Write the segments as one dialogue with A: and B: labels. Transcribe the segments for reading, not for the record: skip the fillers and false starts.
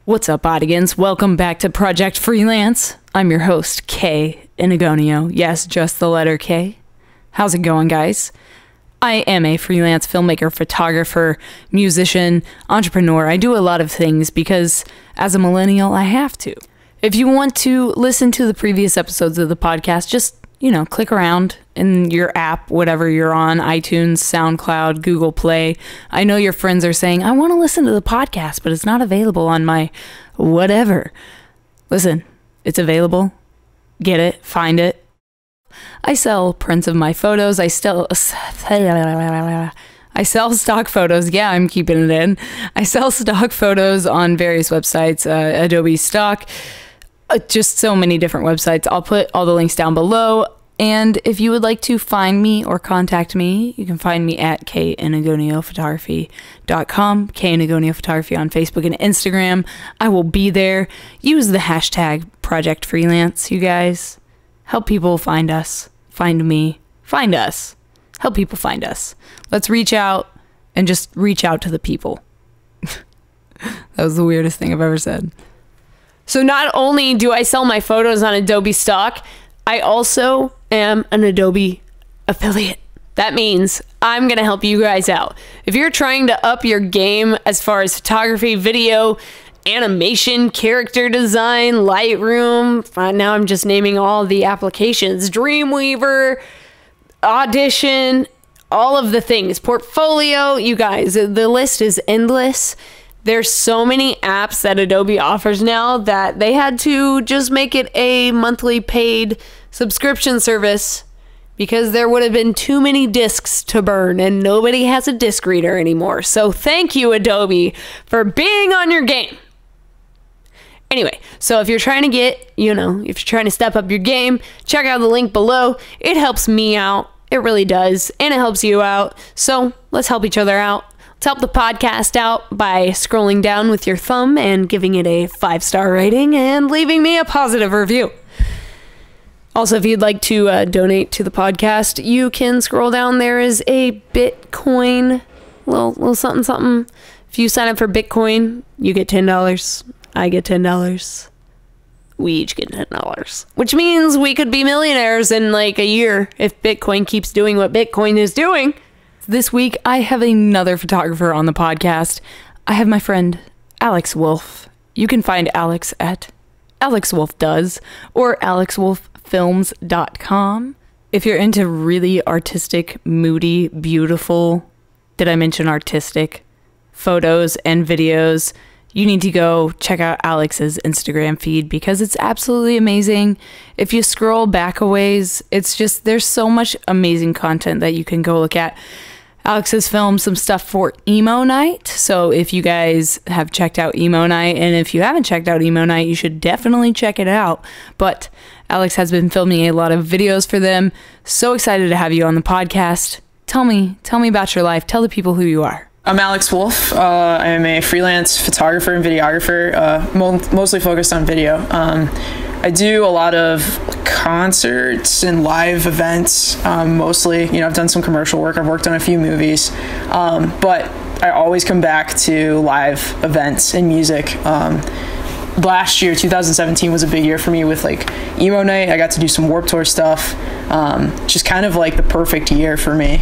A: What's up, Bodigans? Welcome back to Project Freelance. I'm your host, Kay Inigonio. Yes, just the letter K. How's it going, guys? I am a freelance filmmaker, photographer, musician, entrepreneur. I do a lot of things because as a millennial, I have to. If you want to listen to the previous episodes of the podcast, just, click around in your app, whatever you're on, iTunes, SoundCloud, Google Play. I know your friends are saying, I want to listen to the podcast, but it's not available on my whatever. Listen, it's available. Get it, find it. I sell prints of my photos. I sell stock photos. Yeah, I'm keeping it in. I sell stock photos on various websites, Adobe Stock, just so many different websites. I'll put all the links down below. And if you would like to find me or contact me, you can find me at kinigoniophotography.com, kinigoniophotography on Facebook and Instagram. I will be there. Use the hashtag Project Freelance, you guys. Help people find us, find me, find us. Help people find us. Let's reach out and just reach out to the people. That was the weirdest thing I've ever said.
B: So not only do I sell my photos on Adobe Stock, I also am an Adobe affiliate. That means I'm going to help you guys out. If you're trying to up your game as far as photography, video, animation, character design, Lightroom, now I'm just naming all the applications, Dreamweaver, Audition, all of the things, portfolio, you guys, the list is endless. There's so many apps that Adobe offers now that they had to just make it a monthly paid subscription service because there would have been too many discs to burn and nobody has a disc reader anymore. So thank you, Adobe, for being on your game. Anyway, so if you're trying to get, if you're trying to step up your game, check out the link below. It helps me out. It really does. And it helps you out. So let's help each other out. Let's help the podcast out by scrolling down with your thumb and giving it a 5-star rating and leaving me a positive review. Also, if you'd like to donate to the podcast, you can scroll down. There is a Bitcoin, little something, something. If you sign up for Bitcoin, you get $10. I get $10. We each get $10, which means we could be millionaires in like a year if Bitcoin keeps doing what Bitcoin is doing.
A: This week, I have another photographer on the podcast. I have my friend, Alex Wolf. You can find Alex at Alex Wolf Does or alexwolffilms.com. If you're into really artistic, moody, beautiful, did I mention artistic, photos and videos, you need to go check out Alex's Instagram feed because it's absolutely amazing. If you scroll back a ways, it's just, there's so much amazing content that you can go look at. Alex has filmed some stuff for Emo Nite, so if you guys have checked out Emo Nite, and if you haven't checked out Emo Nite, you should definitely check it out. But Alex has been filming a lot of videos for them. So excited to have you on the podcast. Tell me about your life. Tell the people who you are.
C: I'm Alex Wolf. I am a freelance photographer and videographer, mostly focused on video. I do a lot of concerts and live events, mostly. I've done some commercial work. I've worked on a few movies, but I always come back to live events and music. Last year, 2017, was a big year for me with like Emo Nite. I got to do some Warped Tour stuff, just kind of like the perfect year for me.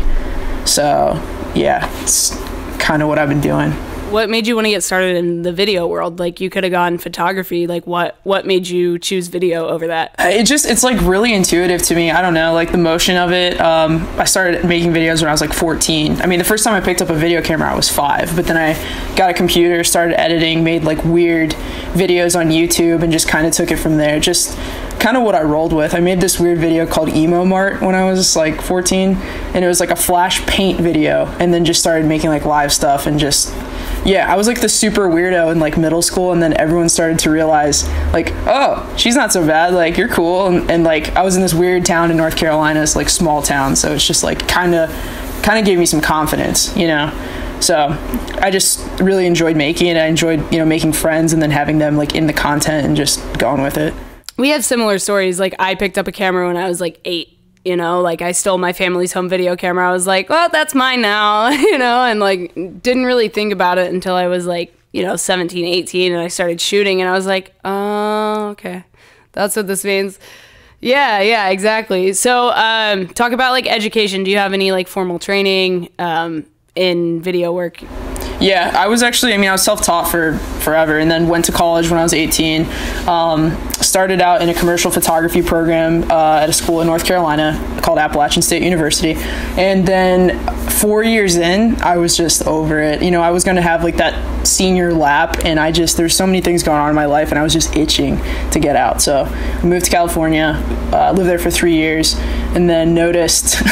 C: So yeah, it's kind of what I've been doing.
B: What made you want to get started in the video world? Like, you could have gone photography. Like, what made you choose video over that?
C: It's like really intuitive to me. I don't know, like the motion of it. I started making videos when I was like 14. I mean, the first time I picked up a video camera, I was 5, but then I got a computer, started editing, made like weird videos on YouTube and just kind of took it from there. Just kind of what I rolled with. I made this weird video called Emo Mart when I was like 14, and it was like a flash paint video, and then just started making like live stuff and just, yeah, I was like the super weirdo in like middle school, and then everyone started to realize like, oh, she's not so bad, like you're cool, and like I was in this weird town in North Carolina, it's like small town, so it's just like kind of gave me some confidence, so I just really enjoyed making it. I enjoyed making friends and then having them like in the content and just going with it.
B: We have similar stories. Like, I picked up a camera when I was like 8. Like I stole my family's home video camera. I was like, well, that's mine now, and like didn't really think about it until I was like, 17, 18, and I started shooting, and I was like, oh, okay, that's what this means. Yeah, exactly. So talk about like education. Do you have any like formal training in video work?
C: Yeah, I was actually, I was self-taught for forever, and then went to college when I was 18. Started out in a commercial photography program at a school in North Carolina called Appalachian State University. And then 4 years in, I was just over it. I was going to have like that senior lap, and there's so many things going on in my life, and I was just itching to get out. So I moved to California, lived there for 3 years, and then noticed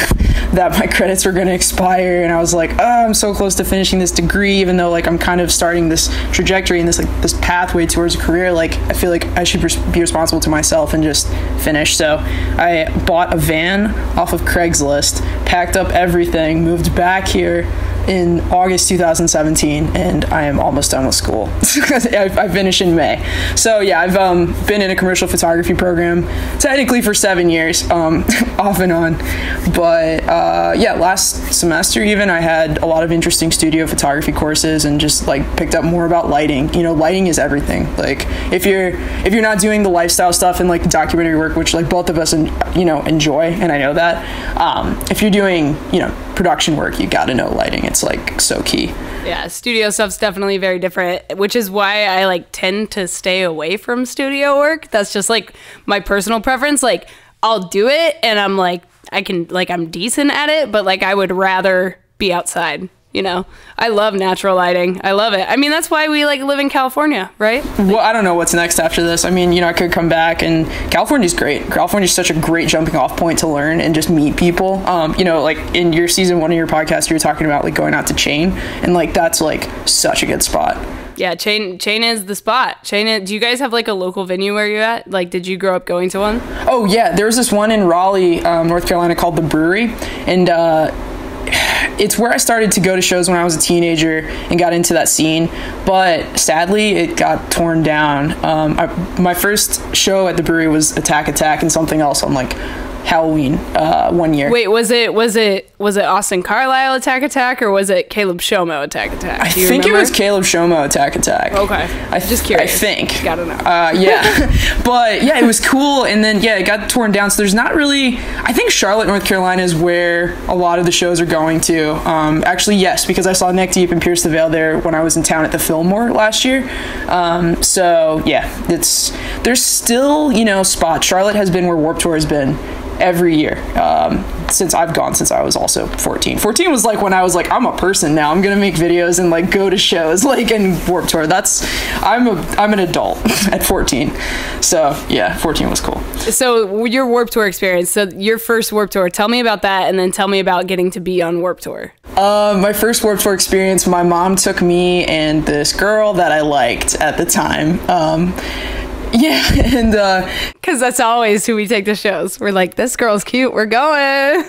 C: that my credits were going to expire, and I was like, oh, I'm so close to finishing this degree, even though like I'm kind of starting this trajectory and this pathway towards a career. Like I feel like I should be responsible to myself and just finish. So I bought a van off of Craigslist, packed up everything, moved back here in August 2017, and I am almost done with school. I finished in May. So yeah, I've been in a commercial photography program technically for 7 years, off and on. But yeah, last semester even I had a lot of interesting studio photography courses, and just like picked up more about lighting. Lighting is everything. Like if you're not doing the lifestyle stuff and like documentary work, which like both of us enjoy, and I know that, if you're doing production work, you got to know lighting. It's like so key.
B: Yeah, studio stuff's definitely very different, which is why I like tend to stay away from studio work. That's just like my personal preference. Like I'll do it, and I'm like I'm decent at it, but like I would rather be outside. I love natural lighting. I love it. That's why we like live in California, right?
C: Well, I don't know what's next after this. I could come back, and California's great. California's such a great jumping off point to learn and just meet people. Like in your season 1 of your podcast, you were talking about like going out to Chain, and like that's like such a good spot.
B: Yeah, Chain is the spot. Do you guys have like a local venue where you're at? Like, did you grow up going to one?
C: Oh yeah, there's this one in Raleigh, North Carolina called The Brewery, and it's where I started to go to shows when I was a teenager and got into that scene, but sadly it got torn down. My first show at the brewery was Attack and something else on like Halloween 1 year.
B: Wait, was it Austin Carlisle Attack, or was it Caleb Shomo Attack?
C: I think remember? It was Caleb Shomo Attack.
B: Okay, I'm just curious.
C: I think.
B: Gotta know.
C: Yeah, but yeah, it was cool, and then yeah, it got torn down. So there's not really. I think Charlotte, North Carolina, is where a lot of the shows are going to. Actually, yes, because I saw Neck Deep and Pierce the Veil there when I was in town at the Fillmore last year. So yeah, there's still spots. Charlotte has been where Warped Tour has been every year since I've gone, since I was also 14. 14 was like when I was like, I'm a person now. I'm gonna make videos and like go to shows like in Warped Tour. I'm an adult at 14. So yeah, 14 was cool. So
B: your Warped Tour experience. So your first Warped Tour. Tell me about that, and then tell me about getting to be on Warped Tour.
C: My first Warped Tour experience. My mom took me and this girl that I liked at the time. Yeah, and
B: because that's always who we take to shows. We're like, this girl's cute, we're going.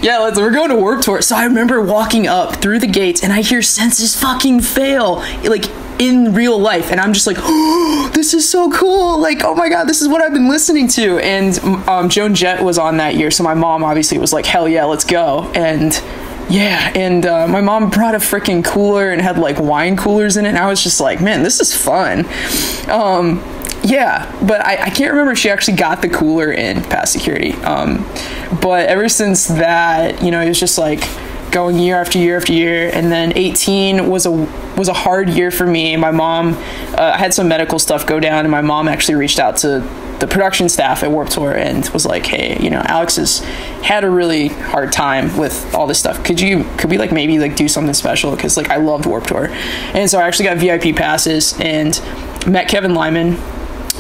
C: Yeah, we're going to Warped Tour. So I remember walking up through the gates, and I hear Senses fucking fail, like in real life, and I'm just like, oh, this is so cool, like, oh my god, this is what I've been listening to. And Joan Jett was on that year, so my mom obviously was like, hell yeah, let's go. And yeah, and my mom brought a freaking cooler and had like wine coolers in it, and I was just like, man, this is fun. Yeah, but I can't remember if she actually got the cooler in past security. But ever since that, it was just like going year after year after year. And then 18 was a hard year for me. My mom, I had some medical stuff go down, and my mom actually reached out to the production staff at Warped Tour and was like, hey, Alex has had a really hard time with all this stuff. Could we like maybe like do something special? Because like I loved Warped Tour. And so I actually got VIP passes and met Kevin Lyman,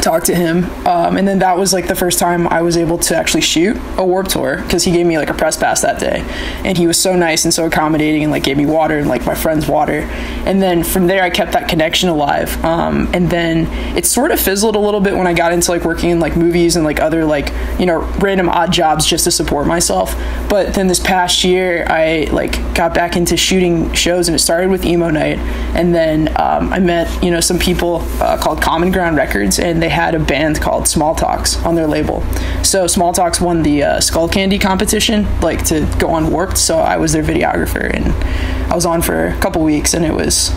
C: talked to him, and then that was like the first time I was able to actually shoot a Warped Tour, because he gave me like a press pass that day, and he was so nice and so accommodating, and like gave me water and like my friend's water. And then from there I kept that connection alive, and then it sort of fizzled a little bit when I got into like working in like movies and like other like random odd jobs just to support myself. But then this past year I like got back into shooting shows, and it started with Emo Nite, and then I met some people called Common Ground Records, and they had a band called Small Talks on their label. So Small Talks won the Skullcandy competition, like to go on Warped. So I was their videographer, and I was on for a couple weeks, and it was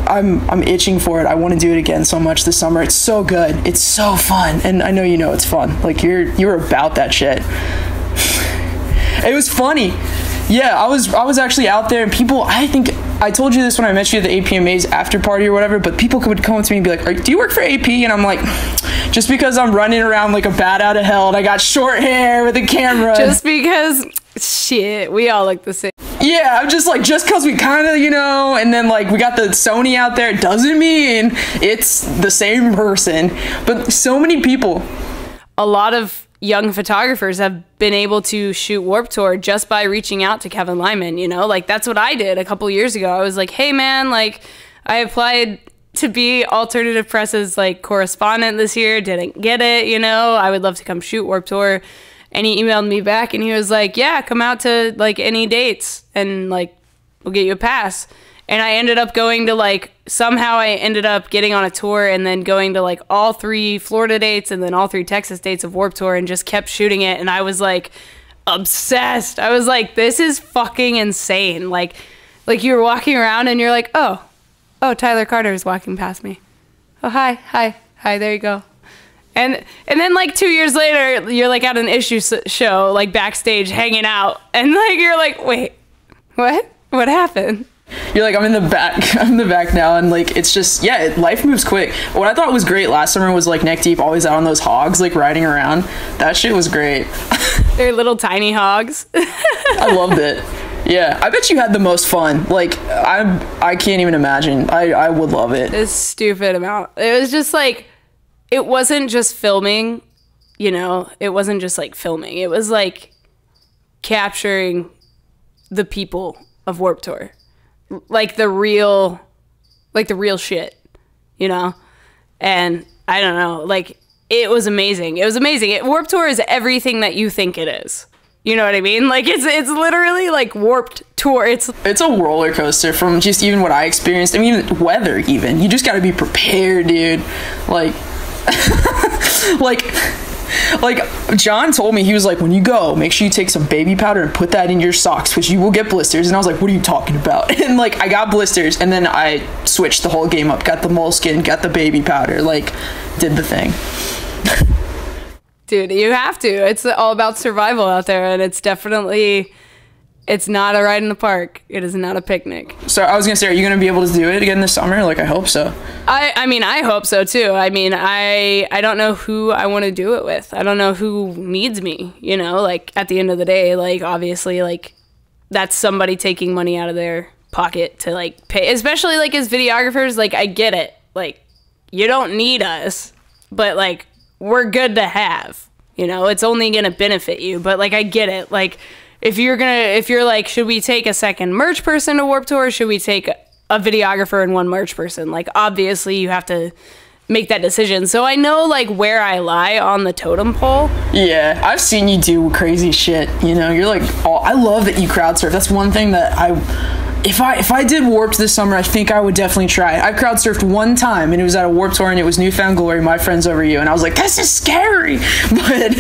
C: I'm itching for it. I want to do it again so much this summer. It's so good. It's so fun. And I know you know it's fun. Like you're about that shit. It was funny. Yeah, I was actually out there, and people, I think I told you this when I met you at the APMA's after party or whatever, but people would come up to me and be like, do you work for AP? And I'm like, just because I'm running around like a bat out of hell and I got short hair with a camera.
B: Just because, shit, we all look the same.
C: Yeah, I'm just like, just because we kind of, and then like we got the Sony out there, doesn't mean it's the same person. But so many people.
B: A lot of young photographers have been able to shoot Warped Tour just by reaching out to Kevin Lyman, like that's what I did a couple years ago. I was like, hey man, like I applied to be Alternative Press's like correspondent this year, didn't get it, I would love to come shoot Warped Tour. And he emailed me back and he was like, yeah, come out to like any dates and like we'll get you a pass. And I ended up going to like, somehow I ended up getting on a tour and then going to like all 3 Florida dates and then all 3 Texas dates of Warped Tour and just kept shooting it. And I was like obsessed. I was like, this is fucking insane. Like you were walking around and you're like, oh, Tyler Carter is walking past me. Oh, hi, there you go. And then like 2 years later, you're like at an issue show, like backstage hanging out. And like, you're like, wait, what happened?
C: You're like, I'm in the back now, and like it's just, yeah, life moves quick. What I thought was great last summer was like neck deep, always out on those hogs, like riding around. That shit was great.
B: They're little tiny hogs.
C: I loved it. Yeah, I bet you had the most fun. Like I can't even imagine. I would love it.
B: A stupid amount. It was just like, it wasn't just filming, it wasn't just like filming. It was like capturing the people of Warped Tour. Like the real shit, and I don't know, like it was amazing. Warped Tour is everything that you think it is. You know what I mean? Like it's literally like Warped Tour. It's
C: a roller coaster from just even what I experienced. I mean, weather even. You just got to be prepared, dude. Like like John told me, he was like, when you go, make sure you take some baby powder and put that in your socks because you will get blisters. And I was like, what are you talking about? And like I got blisters, and then I switched the whole game up, got the moleskin, got the baby powder, like did the thing.
B: Dude, you have to. It's all about survival out there, and it's not a ride in the park. It is not a picnic.
C: So I was gonna say, are you gonna be able to do it again this summer? Like I hope so.
B: I mean, I hope so too. I mean, I don't know who I want to do it with. I don't know who needs me, like at the end of the day, like obviously like that's somebody taking money out of their pocket to like pay, especially like as videographers. Like I get it. Like you don't need us, but like we're good to have, it's only gonna benefit you. But like I get it. Like if you're like, should we take a second merch person to Warped Tour? Or should we take a videographer and one merch person? Like, obviously you have to make that decision. So I know like where I lie on the totem pole. Yeah,
C: I've seen you do crazy shit. You're like, oh, I love that you crowd surf. That's one thing that if I did Warped this summer, I think I would definitely try it. I crowd surfed one time, and it was at a Warped Tour, and it was Newfound Glory, My Friends Over You, and I was like, this is scary. But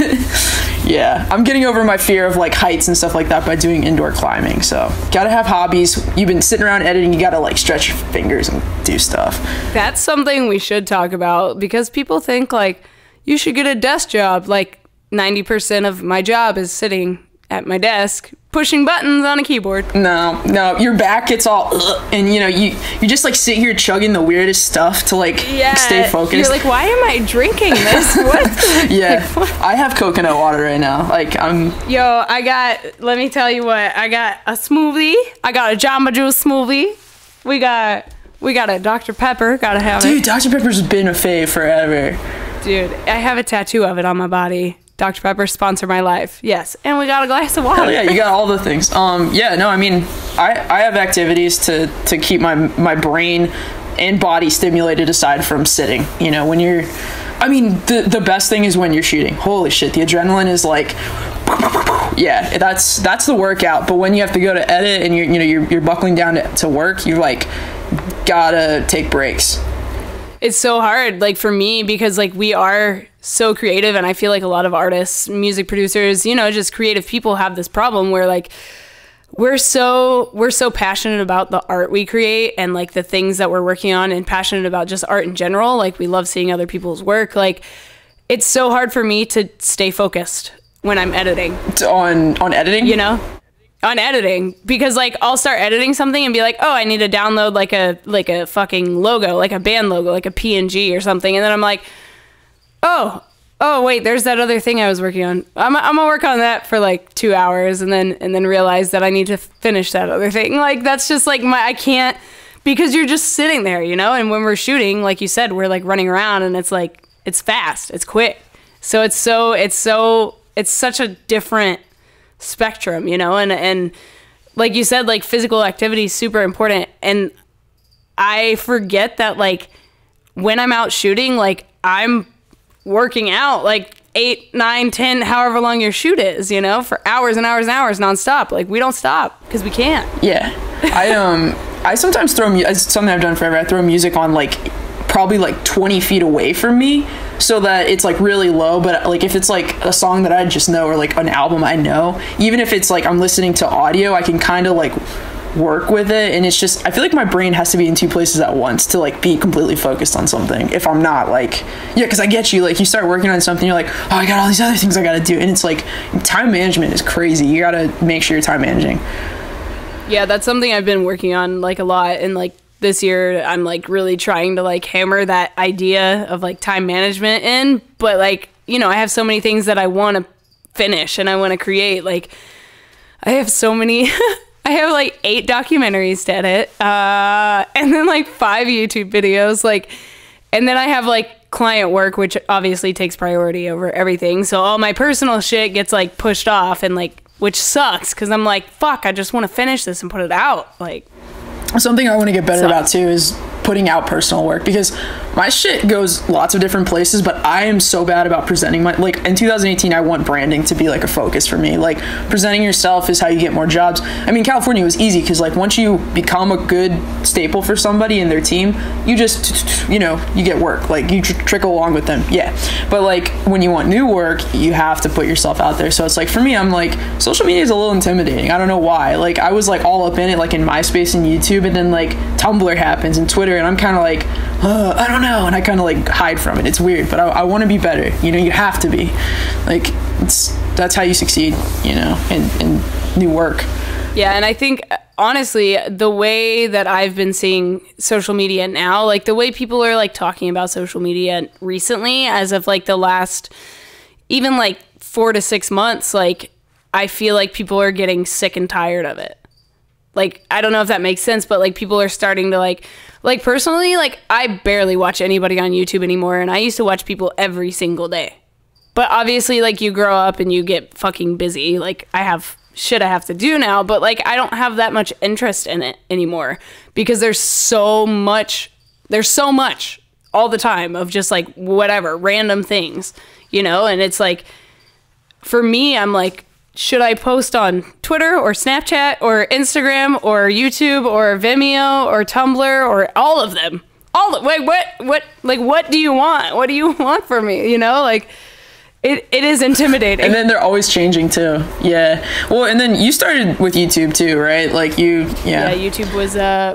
C: yeah, I'm getting over my fear of like heights and stuff like that by doing indoor climbing. So gotta have hobbies. You've been sitting around editing, you gotta like stretch your fingers and do stuff.
B: That's something we should talk about, because people think like you should get a desk job. Like 90% of my job is sitting at my desk pushing buttons on a keyboard.
C: No, your back gets all and you just like sit here chugging the weirdest stuff to like stay focused.
B: You're like, why am I drinking this? What?
C: Yeah, I have coconut water right now. Like
B: let me tell you what, I got a smoothie. I got a Jamba Juice smoothie. We got a Dr. Pepper. Gotta have it.
C: Dude, Dr. Pepper's been a fave forever.
B: Dude, I have a tattoo of it on my body. Dr. Pepper, sponsor my life. Yes. And we got a glass of water.
C: Hell yeah, you got all the things. Yeah, no, I mean, I have activities to keep my brain and body stimulated aside from sitting. When you're, I mean, the best thing is when you're shooting. Holy shit, the adrenaline is like, yeah, that's the workout. But when you have to go to edit and you're buckling down to work, you're like, gotta take breaks.
B: It's so hard, like for me, because like we are so creative, and I feel like a lot of artists, music producers, just creative people have this problem where like we're so passionate about the art we create and like the things that we're working on, and passionate about just art in general. Like we love seeing other people's work. Like it's so hard for me to stay focused when I'm editing.
C: On editing?
B: You know? On editing, because like I'll start editing something and be like, oh, I need to download like a fucking logo, like a band logo, like a PNG or something, and then I'm like, oh wait, there's that other thing I was working on. I'm gonna work on that for like 2 hours, and then realize that I need to finish that other thing. Like that's just like I can't, because you're just sitting there, you know. And when we're shooting, like you said, we're like running around, and it's like it's fast, it's quick, so it's such a different spectrum, you know. And like you said, like physical activity is super important, and I forget that like when I'm out shooting, like I'm working out like 8, 9, 10, however long your shoot is, you know, for hours and hours and hours nonstop. Like we don't stop because we can't.
C: Yeah. I sometimes throw it's something I've done forever. I throw music on like probably like 20 feet away from me, so that it's like really low. But like if it's like a song that I just know, or like an album I know, even if it's like I'm listening to audio, I can kind of like work with it. And it's just, I feel like my brain has to be in 2 places at once to like be completely focused on something. If I'm not, like, yeah, because I get you, like you start working on something, you're like, oh, I got all these other things I gotta do, and it's like time management is crazy. You gotta make sure you're time managing.
B: Yeah, that's something I've been working on like a lot, and like this year I'm like really trying to like hammer that idea of like time management in. But like, you know, I have so many things that I want to finish and I want to create. Like I have so many I have like 8 documentaries to edit, and then like 5 YouTube videos, like, and then I have like client work, which obviously takes priority over everything. So all my personal shit gets like pushed off, and like, which sucks, because I'm like, fuck, I just want to finish this and put it out. Like,
C: something I want to get better about too is putting out personal work, because my shit goes lots of different places, but I am so bad about presenting my, like in 2018 I want branding to be like a focus for me. Like presenting yourself is how you get more jobs. I mean, California was easy because like once you become a good staple for somebody in their team, you just, you know, you get work, like you trickle along with them. Yeah, but like when you want new work, you have to put yourself out there. So it's like for me, I'm like, social media is a little intimidating. I don't know why. Like I was like all up in it, like in MySpace and YouTube, and then like Tumblr happens and Twitter, and I'm kind of like, I don't know, and I kind of like hide from it. It's weird, but I want to be better. You know, you have to be. Like that's how you succeed, you know, in new work.
B: Yeah, and I think honestly, the way that I've been seeing social media now, like the way people are like talking about social media recently, as of like the last even like 4 to 6 months, like I feel like people are getting sick and tired of it. Like, I don't know if that makes sense, but like people are starting to like personally, like I barely watch anybody on YouTube anymore, and I used to watch people every single day. But obviously like you grow up and you get fucking busy. Like I have shit I have to do now, but like I don't have that much interest in it anymore, because there's so much all the time of just like whatever, random things, you know? And it's like, for me, I'm like, should I post on Twitter or Snapchat or Instagram or YouTube or Vimeo or Tumblr or all of them? Wait, what do you want? What do you want from me? You know, like it is intimidating.
C: And then they're always changing too. Yeah. Well, and then you started with YouTube too, right? Like yeah,
B: YouTube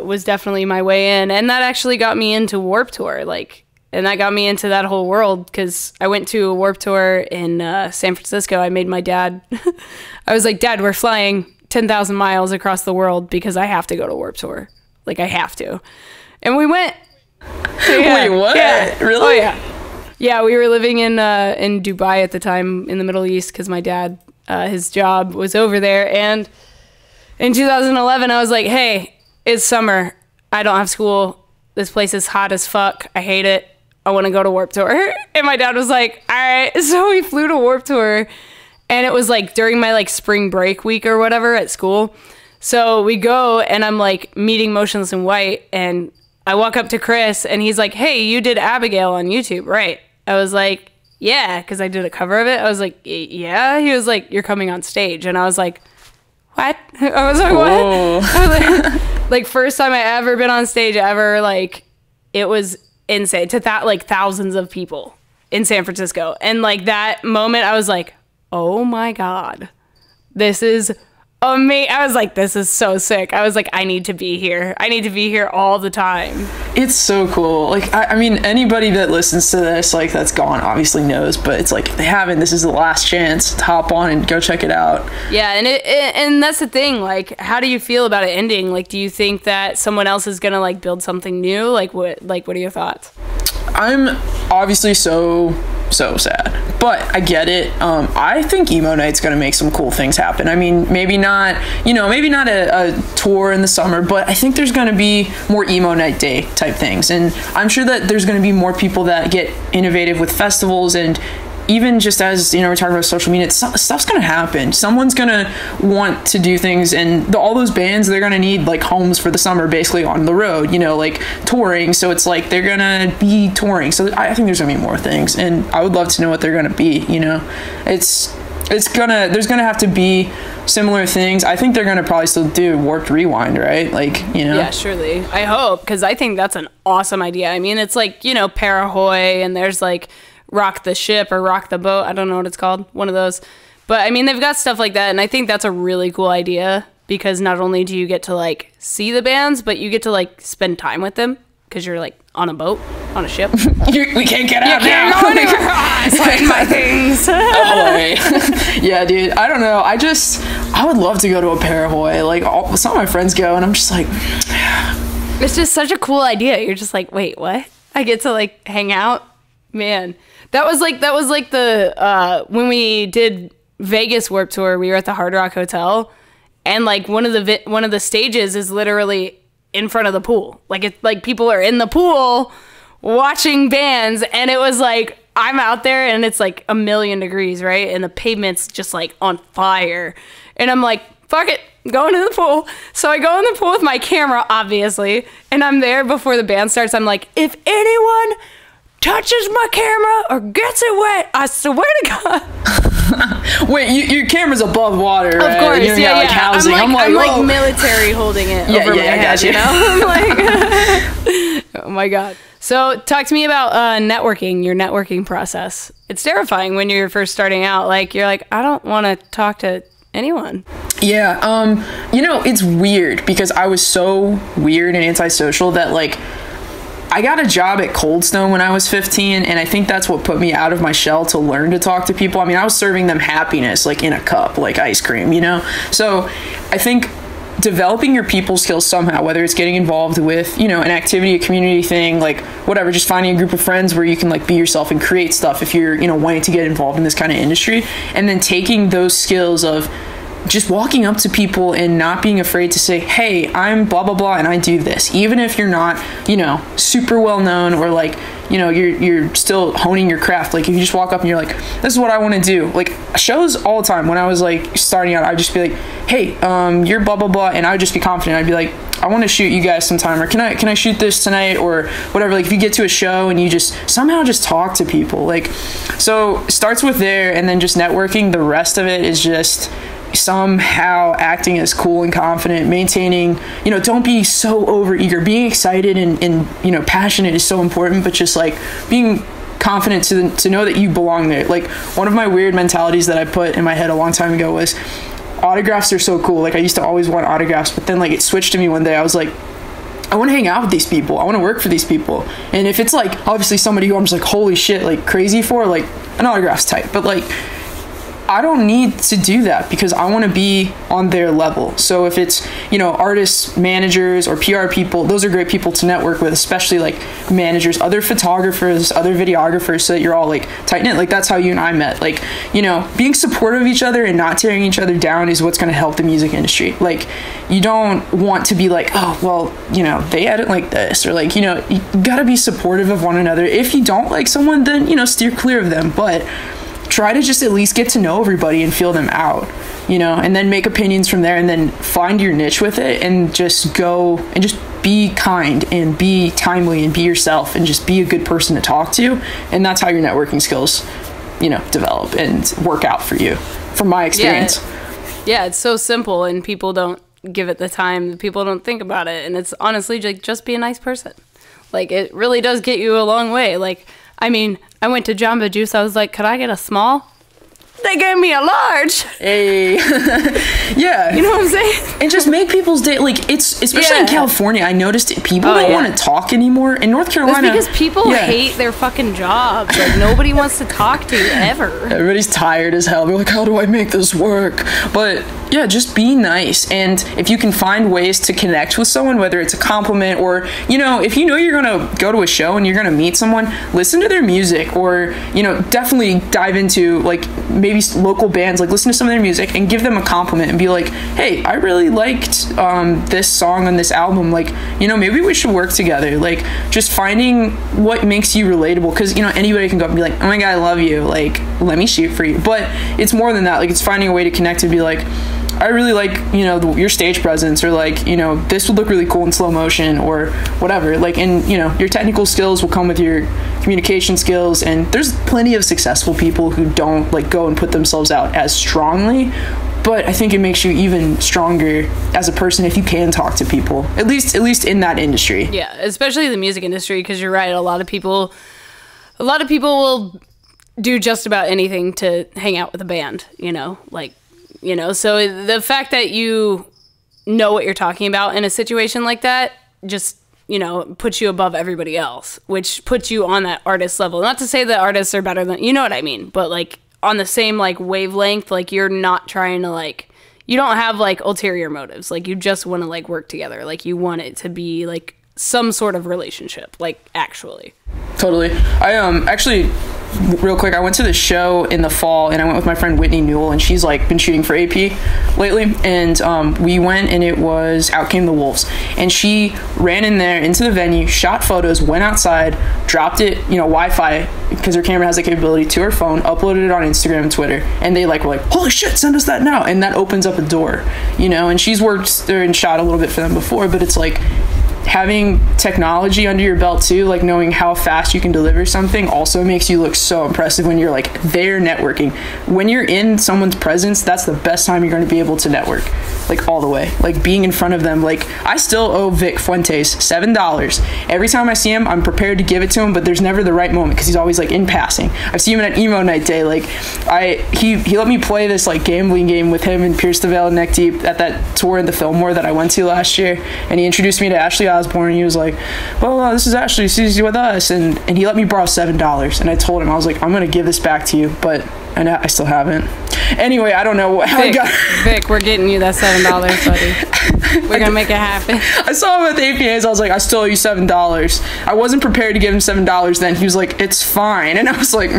B: was definitely my way in, and that actually got me into Warped Tour. Like, and that got me into that whole world, because I went to a Warped Tour in San Francisco. I made my dad, I was like, Dad, we're flying 10,000 miles across the world because I have to go to Warped Tour. Like, I have to. And we went.
C: Yeah, wait, what?
B: Yeah.
C: Really?
B: Oh, yeah. Yeah, we were living in Dubai at the time, in the Middle East, because my dad, his job was over there. And in 2011, I was like, hey, it's summer. I don't have school. This place is hot as fuck. I hate it. I want to go to Warped Tour. And my dad was like, all right. So we flew to Warped Tour, and it was like during my like spring break week or whatever at school. So we go, and I'm like meeting Motionless in White, and I walk up to Chris, and he's like, hey, you did Abigail on YouTube, right? I was like, yeah, because I did a cover of it. I was like, yeah. He was like, you're coming on stage. And I was like, what? I was like, what? I was like, first time I ever been on stage ever. Like, it was insane to that, like thousands of people in San Francisco. And like that moment, I was like, oh my God, this is I was like, this is so sick. I was like, I need to be here. I need to be here all the time.
C: It's so cool. Like, I mean, anybody that listens to this, like, that's gone obviously knows, but it's like, if they haven't, this is the last chance to hop on and go check it out.
B: Yeah, and that's the thing. Like, how do you feel about it ending? Like, do you think that someone else is gonna like build something new? Like, what are your thoughts?
C: I'm obviously so sad, but I get it. I think Emo Nite's gonna make some cool things happen. I mean, maybe not a tour in the summer, but I think there's gonna be more Emo Nite Day type things, and I'm sure that there's gonna be more people that get innovative with festivals, and even just as, you know, we're talking about social media, stuff's gonna happen. Someone's gonna want to do things, and all those bands, they're gonna need like homes for the summer, basically on the road, you know, like touring. So it's like they're gonna be touring. So I think there's gonna be more things, and I would love to know what they're gonna be. You know, there's gonna have to be similar things. I think they're gonna probably still do Warped Rewind, right? Like, you know.
B: Yeah, surely. I hope, because I think that's an awesome idea. I mean, it's like, you know, Parahoy, and there's like Rock the Ship or Rock the Boat. I don't know what it's called. One of those. But I mean, they've got stuff like that. And I think that's a really cool idea, because not only do you get to like see the bands, but you get to like spend time with them, because you're like on a boat, on a ship.
C: We can't get out now.
B: Can't go anywhere. I my things.
C: Yeah, dude. I don't know. I would love to go to a Parahoy. Like, some of my friends go, and I'm just like,
B: it's just such a cool idea. You're just like, wait, what? I get to like hang out? Man. That was like the when we did Vegas Warped Tour, we were at the Hard Rock Hotel, and like one of the stages is literally in front of the pool. Like, it's like people are in the pool watching bands, and it was like, I'm out there and it's like 1,000,000 degrees, right? And the pavement's just like on fire. And I'm like, fuck it, I'm going to the pool. So I go in the pool with my camera, obviously, and I'm there before the band starts. I'm like, if anyone touches my camera or gets it wet, I swear to God.
C: Wait, your camera's above water, right?
B: Of course,
C: you know,
B: yeah.
C: Like housing.
B: I'm like
C: whoa.
B: military holding it over my head, you know? I'm like, oh my God. So talk to me about networking, your networking process. It's terrifying when you're first starting out. Like, you're like, I don't want to talk to anyone.
C: Yeah, you know, it's weird, because I was so weird and antisocial that, like, I got a job at Cold Stone when I was 15, and I think that's what put me out of my shell to learn to talk to people. I mean, I was serving them happiness, like in a cup, like ice cream, you know? So I think developing your people skills somehow, whether it's getting involved with, you know, an activity, a community thing, like whatever, just finding a group of friends where you can like be yourself and create stuff if you're, you know, wanting to get involved in this kind of industry, and then taking those skills of just walking up to people and not being afraid to say, hey, I'm blah, blah, blah, and I do this. Even if you're not, you know, super well known, or like, you know, you're still honing your craft. Like, if you just walk up and you're like, this is what I want to do. Like, shows all the time. When I was like starting out, I'd just be like, hey, you're blah, blah, blah. And I would just be confident. I'd be like, I want to shoot you guys sometime, or can I shoot this tonight, or whatever. Like, if you get to a show and you just somehow just talk to people, like, so it starts with there, and then just networking. The rest of it is just somehow acting as cool and confident, maintaining, you know, don't be so over eager. Being excited and you know, passionate is so important, but just like being confident to know that you belong there. Like, one of my weird mentalities that I put in my head a long time ago was, autographs are so cool. Like, I used to always want autographs, but then like it switched to me one day. I was like, I want to hang out with these people. I want to work for these people. And if it's like obviously somebody who I'm just like, holy shit, like crazy for, like, an autograph's type, but like, I don't need to do that, because I want to be on their level. So if it's, you know, artists, managers, or PR people, those are great people to network with, especially like managers, other photographers, other videographers, so that you're all like tight knit. Like, that's how you and I met. Like, you know, being supportive of each other and not tearing each other down is what's going to help the music industry. Like, you don't want to be like, oh, well, you know, they edit like this, or like, you know, you gotta be supportive of one another. If you don't like someone, then, you know, steer clear of them. But try to just at least get to know everybody and feel them out, you know, and then make opinions from there, and then find your niche with it, and just go and just be kind and be timely and be yourself and just be a good person to talk to. And that's how your networking skills, you know, develop and work out for you, from my experience.
B: Yeah, it's so simple, and people don't give it the time. People don't think about it. And it's honestly like, just be a nice person. Like, it really does get you a long way. Like, I mean, I went to Jamba Juice. I was like, could I get a small? They they gave me a large.
C: Hey. Yeah.
B: You know what I'm saying?
C: And just make people's day, like, it's, especially in California, I noticed people don't want to talk anymore. In North Carolina.
B: That's because people hate their fucking jobs. Like, nobody wants to talk to you, ever.
C: Everybody's tired as hell. They're like, how do I make this work? But yeah, just be nice. And if you can find ways to connect with someone, whether it's a compliment or, you know, if you know you're going to go to a show and you're going to meet someone, listen to their music, or, you know, definitely dive into, like, maybe local bands, like, listen to some of their music and give them a compliment and be like, hey, I really liked this song on this album. Like, you know, maybe we should work together. Like, just finding what makes you relatable, because, you know, anybody can go up and be like, oh my God, I love you. Like, let me shoot for you. But it's more than that. Like, it's finding a way to connect and be like, I really like, you know, your stage presence, or like, you know, this would look really cool in slow motion, or whatever. Like, and, you know, your technical skills will come with your communication skills. And there's plenty of successful people who don't, like, go and put themselves out as strongly. But I think it makes you even stronger as a person if you can talk to people, at least in that industry.
B: Yeah, especially the music industry, because you're right. A lot of people will do just about anything to hang out with a band, you know, like, you know, so the fact that you know what you're talking about in a situation like that just, you know, puts you above everybody else, which puts you on that artist level. Not to say that artists are better than, you know what I mean, but like on the same like wavelength, like you're not trying to like, you don't have like ulterior motives. Like you just want to like work together. Like you want it to be like some sort of relationship, like actually.
C: Totally. I actually, real quick, I went to the show in the fall, and I went with my friend Whitney Newell, and she's like been shooting for AP lately, and we went, and it was Out Came the Wolves, and she ran in there into the venue, shot photos, went outside, dropped it, you know, Wi-Fi, because her camera has the capability, to her phone, uploaded it on Instagram and Twitter, and they like were like, holy shit, send us that now, and that opens up a door, you know. And she's worked there and shot a little bit for them before, but it's like having technology under your belt too, like knowing how fast you can deliver something, also makes you look so impressive when you're like there networking. When you're in someone's presence, that's the best time you're going to be able to network, like all the way, like being in front of them. Like I still owe Vic Fuentes $7. Every time I see him, I'm prepared to give it to him, but there's never the right moment because he's always like in passing. I've seen him at Emo Nite day. Like he let me play this like gambling game with him and Pierce the Veil and Neck Deep at that tour in the Fillmore that I went to last year, and he introduced me to Ashley Osborne, and he was like, well, this is Ashley, she's with us, and he let me borrow $7, and I told him, I was like, I'm gonna give this back to you, but I still haven't. Anyway, I don't know how I got
B: Vic, we're getting you that $7, buddy. We're gonna make it happen.
C: I saw him at the APAs. I was like, I still owe you $7. I wasn't prepared to give him $7 then. He was like, it's fine, and I was like,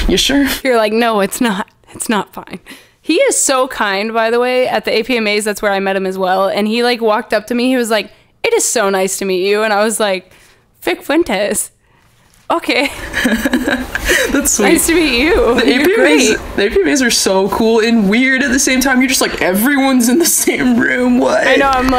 C: you sure?
B: You're like, no, it's not fine. He is so kind, by the way. At the APMAs, that's where I met him as well. And he like walked up to me. He was like, it is so nice to meet you. And I was like, Vic Fuentes. Okay.
C: That's sweet.
B: Nice to meet you.
C: The APMAs are so cool and weird at the same time. You're just like, everyone's in the same room. What?
B: I know. I'm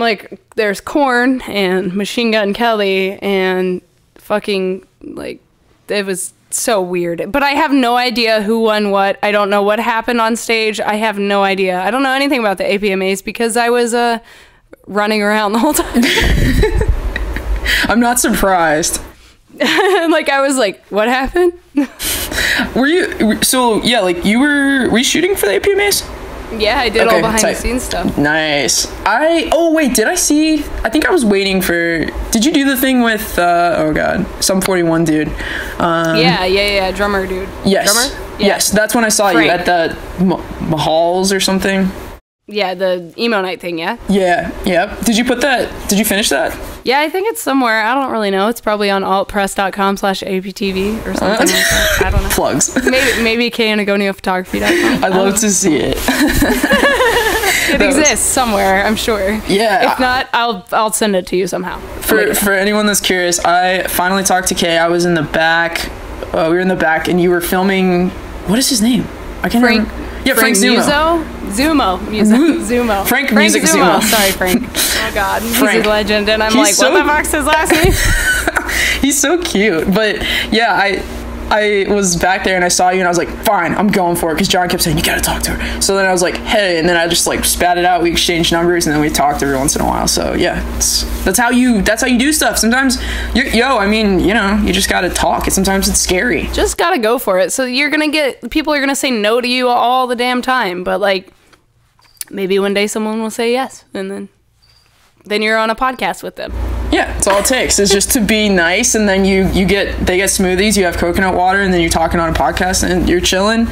B: like, there's Korn and Machine Gun Kelly and fucking like, it was so weird. But I have no idea who won what. I don't know what happened on stage. I have no idea. I don't know anything about the APMAs because I was running around the whole time.
C: I'm not surprised.
B: Like I was like, what happened?
C: Were you shooting for the APMAs?
B: Yeah, I did all behind the scenes stuff.
C: Nice. I think I was waiting for, did you do the thing with some 41 dude?
B: Yeah, drummer dude.
C: Yes.
B: Drummer? Yeah.
C: Yes, that's when I saw
B: Frank.
C: you at the Mahals or something.
B: Yeah, the Emo Nite thing, yeah?
C: Yeah. Did you finish that?
B: Yeah, I think it's somewhere. I don't really know. It's probably on altpress.com/aptv or something like that. I don't know.
C: Plugs.
B: Maybe kanagoniophotography.com.
C: I'd love to see it.
B: It exists somewhere, I'm sure.
C: Yeah.
B: If not, I'll send it to you somehow.
C: For anyone that's curious, I finally talked to Kay. I was in the back. We were in the back, and you were filming. What is his name? I can't remember. Yeah, Frank Zumo.
B: Zumo.
C: Frank Music Zumo.
B: Sorry, Frank. Oh, God.
C: Frank.
B: He's a legend. And I'm like, what the fuck's his last name?
C: He's so cute. But, yeah, I was back there and I saw you and I was like, fine, I'm going for it, because John kept saying you gotta talk to her. So then I was like, hey, and then I just like spat it out. We exchanged numbers and then we talked every once in a while. So yeah, that's how you do stuff. Sometimes I mean, you know, you just gotta talk, and sometimes it's scary.
B: Just gotta go for it. So you're gonna get, people are gonna say no to you all the damn time, but like maybe one day someone will say yes, and then you're on a podcast with them.
C: Yeah, that's all it takes, is just to be nice, and then they get smoothies, you have coconut water, and then you're talking on a podcast and you're chilling.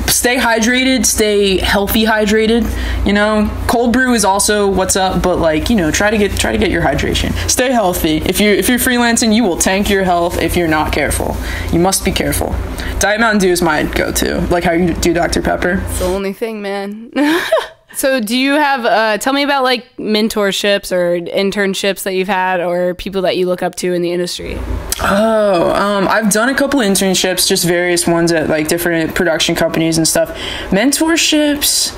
C: Stay hydrated, stay healthy hydrated. You know, cold brew is also what's up, but like, you know, try to get your hydration. Stay healthy. If you're freelancing, you will tank your health if you're not careful. You must be careful. Diet Mountain Dew is my go-to, like how you do Dr. Pepper.
B: It's the only thing, man. So do you have, tell me about like mentorships or internships that you've had, or people that you look up to in the industry?
C: I've done a couple internships, just various ones at like different production companies and stuff. Mentorships,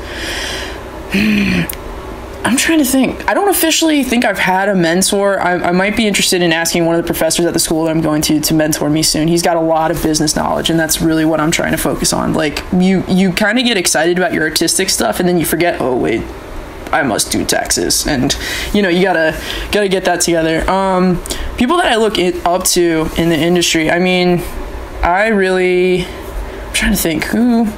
C: I'm trying to think. I don't officially think I've had a mentor. I might be interested in asking one of the professors at the school that I'm going to mentor me soon. He's got a lot of business knowledge, and that's really what I'm trying to focus on. Like, you kind of get excited about your artistic stuff, and then you forget, oh wait, I must do taxes, and you know, you gotta get that together. People that I look up to in the industry, I mean, I'm trying to think who.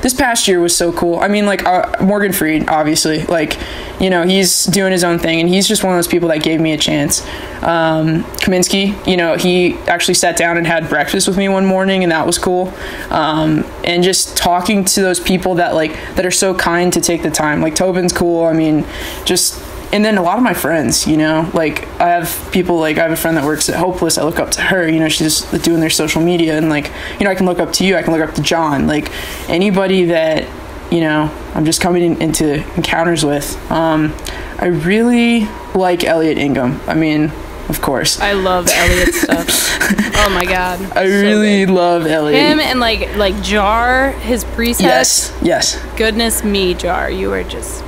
C: This past year was so cool. I mean, like, Morgan Freed, obviously, like, you know, he's doing his own thing, and he's just one of those people that gave me a chance. Kaminsky, you know, he actually sat down and had breakfast with me one morning, and that was cool. And just talking to those people that are so kind to take the time. Like, Tobin's cool. I mean, and then a lot of my friends, you know, like I have people, like I have a friend that works at Hopeless. I look up to her, you know, she's doing their social media, and like, you know, I can look up to you, I can look up to John, like anybody that, you know, I'm just coming into encounters with. I really like Elliot Ingham. I mean, of course.
B: I love Elliot's stuff. Oh my God.
C: I really love Elliot.
B: Him and like Jar, his presets.
C: Yes.
B: Goodness me, Jar, you are just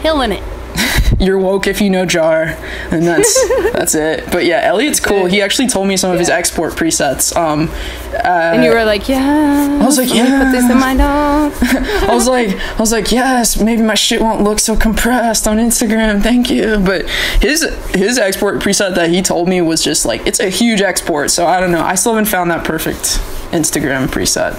B: killing it.
C: You're woke if you know Jar, and that's it. But yeah, Elliot's cool. He actually told me some of his export presets.
B: And you were like, yeah.
C: I was like, yeah.
B: Put this in my dog.
C: I was like, yes. Maybe my shit won't look so compressed on Instagram. Thank you. But his export preset that he told me was just like, it's a huge export. So I don't know. I still haven't found that perfect Instagram preset.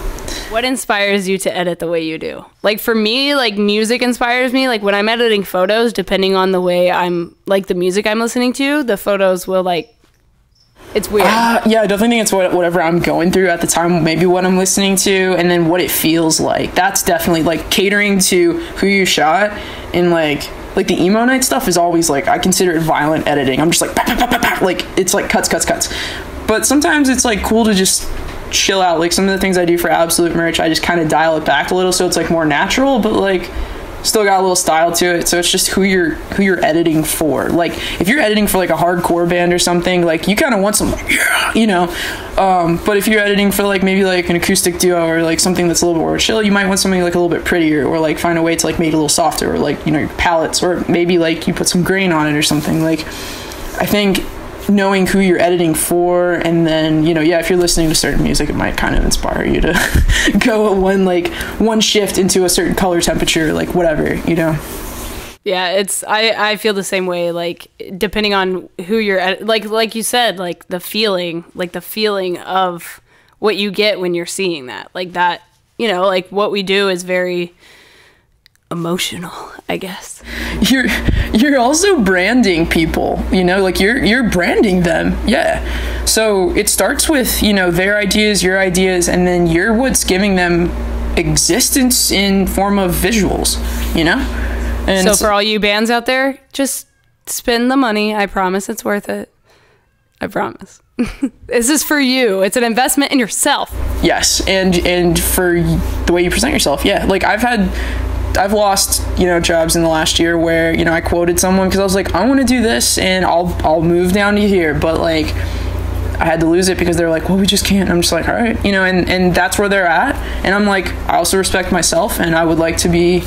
B: What inspires you to edit the way you do? Like for me, like music inspires me. Like when I'm editing photos, depending on the way I'm, like the music I'm listening to, the photos will like, it's weird.
C: Yeah, I definitely think it's whatever I'm going through at the time, maybe what I'm listening to, and then what it feels like. That's definitely like catering to who you shot. And like the Emo Nite stuff is always like, I consider it violent editing. I'm just like, bah, bah, bah, bah, bah. Like it's like cuts. But sometimes it's like cool to just chill out. Like some of the things I do for Absolute merch, I just kind of dial it back a little so it's like more natural, but like still got a little style to it. So it's just who you're editing for. Like if you're editing for like a hardcore band or something, like you kind of want some like, yeah, you know. But if you're editing for like maybe like an acoustic duo or like something that's a little bit more chill, you might want something like a little bit prettier, or like find a way to like make it a little softer, or like, you know, your palettes, or maybe like you put some grain on it or something. Like I think knowing who you're editing for, and then, you know, yeah, if you're listening to certain music, it might kind of inspire you to go one shift into a certain color temperature, like whatever, you know.
B: Yeah, I feel the same way. Like depending on who you're like you said, like the feeling of what you get when you're seeing that, like that, you know, like what we do is very emotional, I guess. You're
C: also branding people, you know, like you're branding them. Yeah. So it starts with, you know, their ideas, your ideas, and then you're what's giving them existence in form of visuals, you know? And
B: so for all you bands out there, just spend the money. I promise it's worth it. I promise. This is for you. It's an investment in yourself.
C: Yes. And for the way you present yourself. Yeah. Like I've lost, you know, jobs in the last year where, you know, I quoted someone because I was like, I want to do this and I'll move down to here, but like I had to lose it because they're like, well, we just can't. And I'm just like, all right, you know, and that's where they're at. And I'm like, I also respect myself, and I would like to be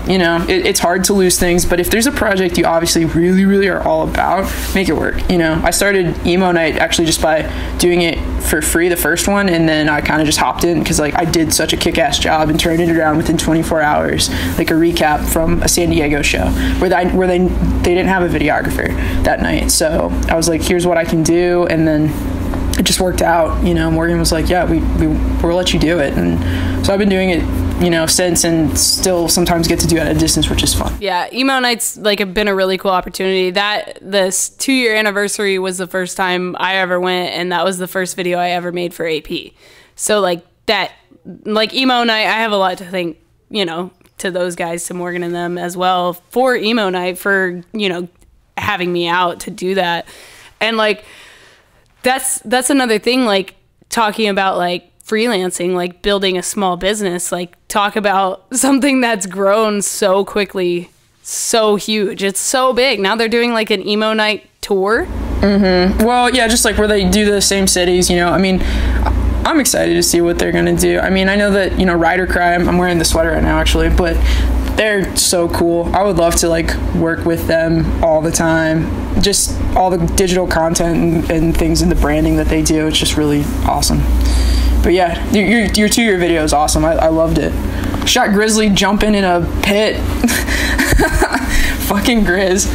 C: you know, it's hard to lose things, but if there's a project you obviously really, really are all about, make it work. You know, I started Emo Nite actually just by doing it for free, the first one, and then I kind of just hopped in because like I did such a kick-ass job and turned it around within 24 hours, like a recap from a San Diego show where they didn't have a videographer that night. So I was like, here's what I can do, and then it just worked out. You know, Morgan was like, yeah, we'll let you do it, and so I've been doing it, you know, since, and still sometimes get to do it at a distance, which is fun.
B: Yeah, Emo Nite's like been a really cool opportunity. That this 2-year anniversary was the first time I ever went, and that was the first video I ever made for AP. So like that, like Emo Nite, I have a lot to thank, you know, to those guys, to Morgan and them as well, for Emo Nite, for, you know, having me out to do that. And like that's another thing, like talking about like freelancing, like building a small business, like talk about something that's grown so quickly, so huge. It's so big. Now they're doing like an Emo Nite tour.
C: Well, yeah, just like where they do the same cities, you know. I mean, I'm excited to see what they're gonna do. I mean, I know that, you know, Rider Cry, I'm wearing the sweater right now actually, but they're so cool. I would love to like work with them all the time. Just all the digital content and things and the branding that they do, it's just really awesome. But yeah, your 2-year video is awesome. I loved it. Shot Grizzly jumping in a pit. Fucking Grizz.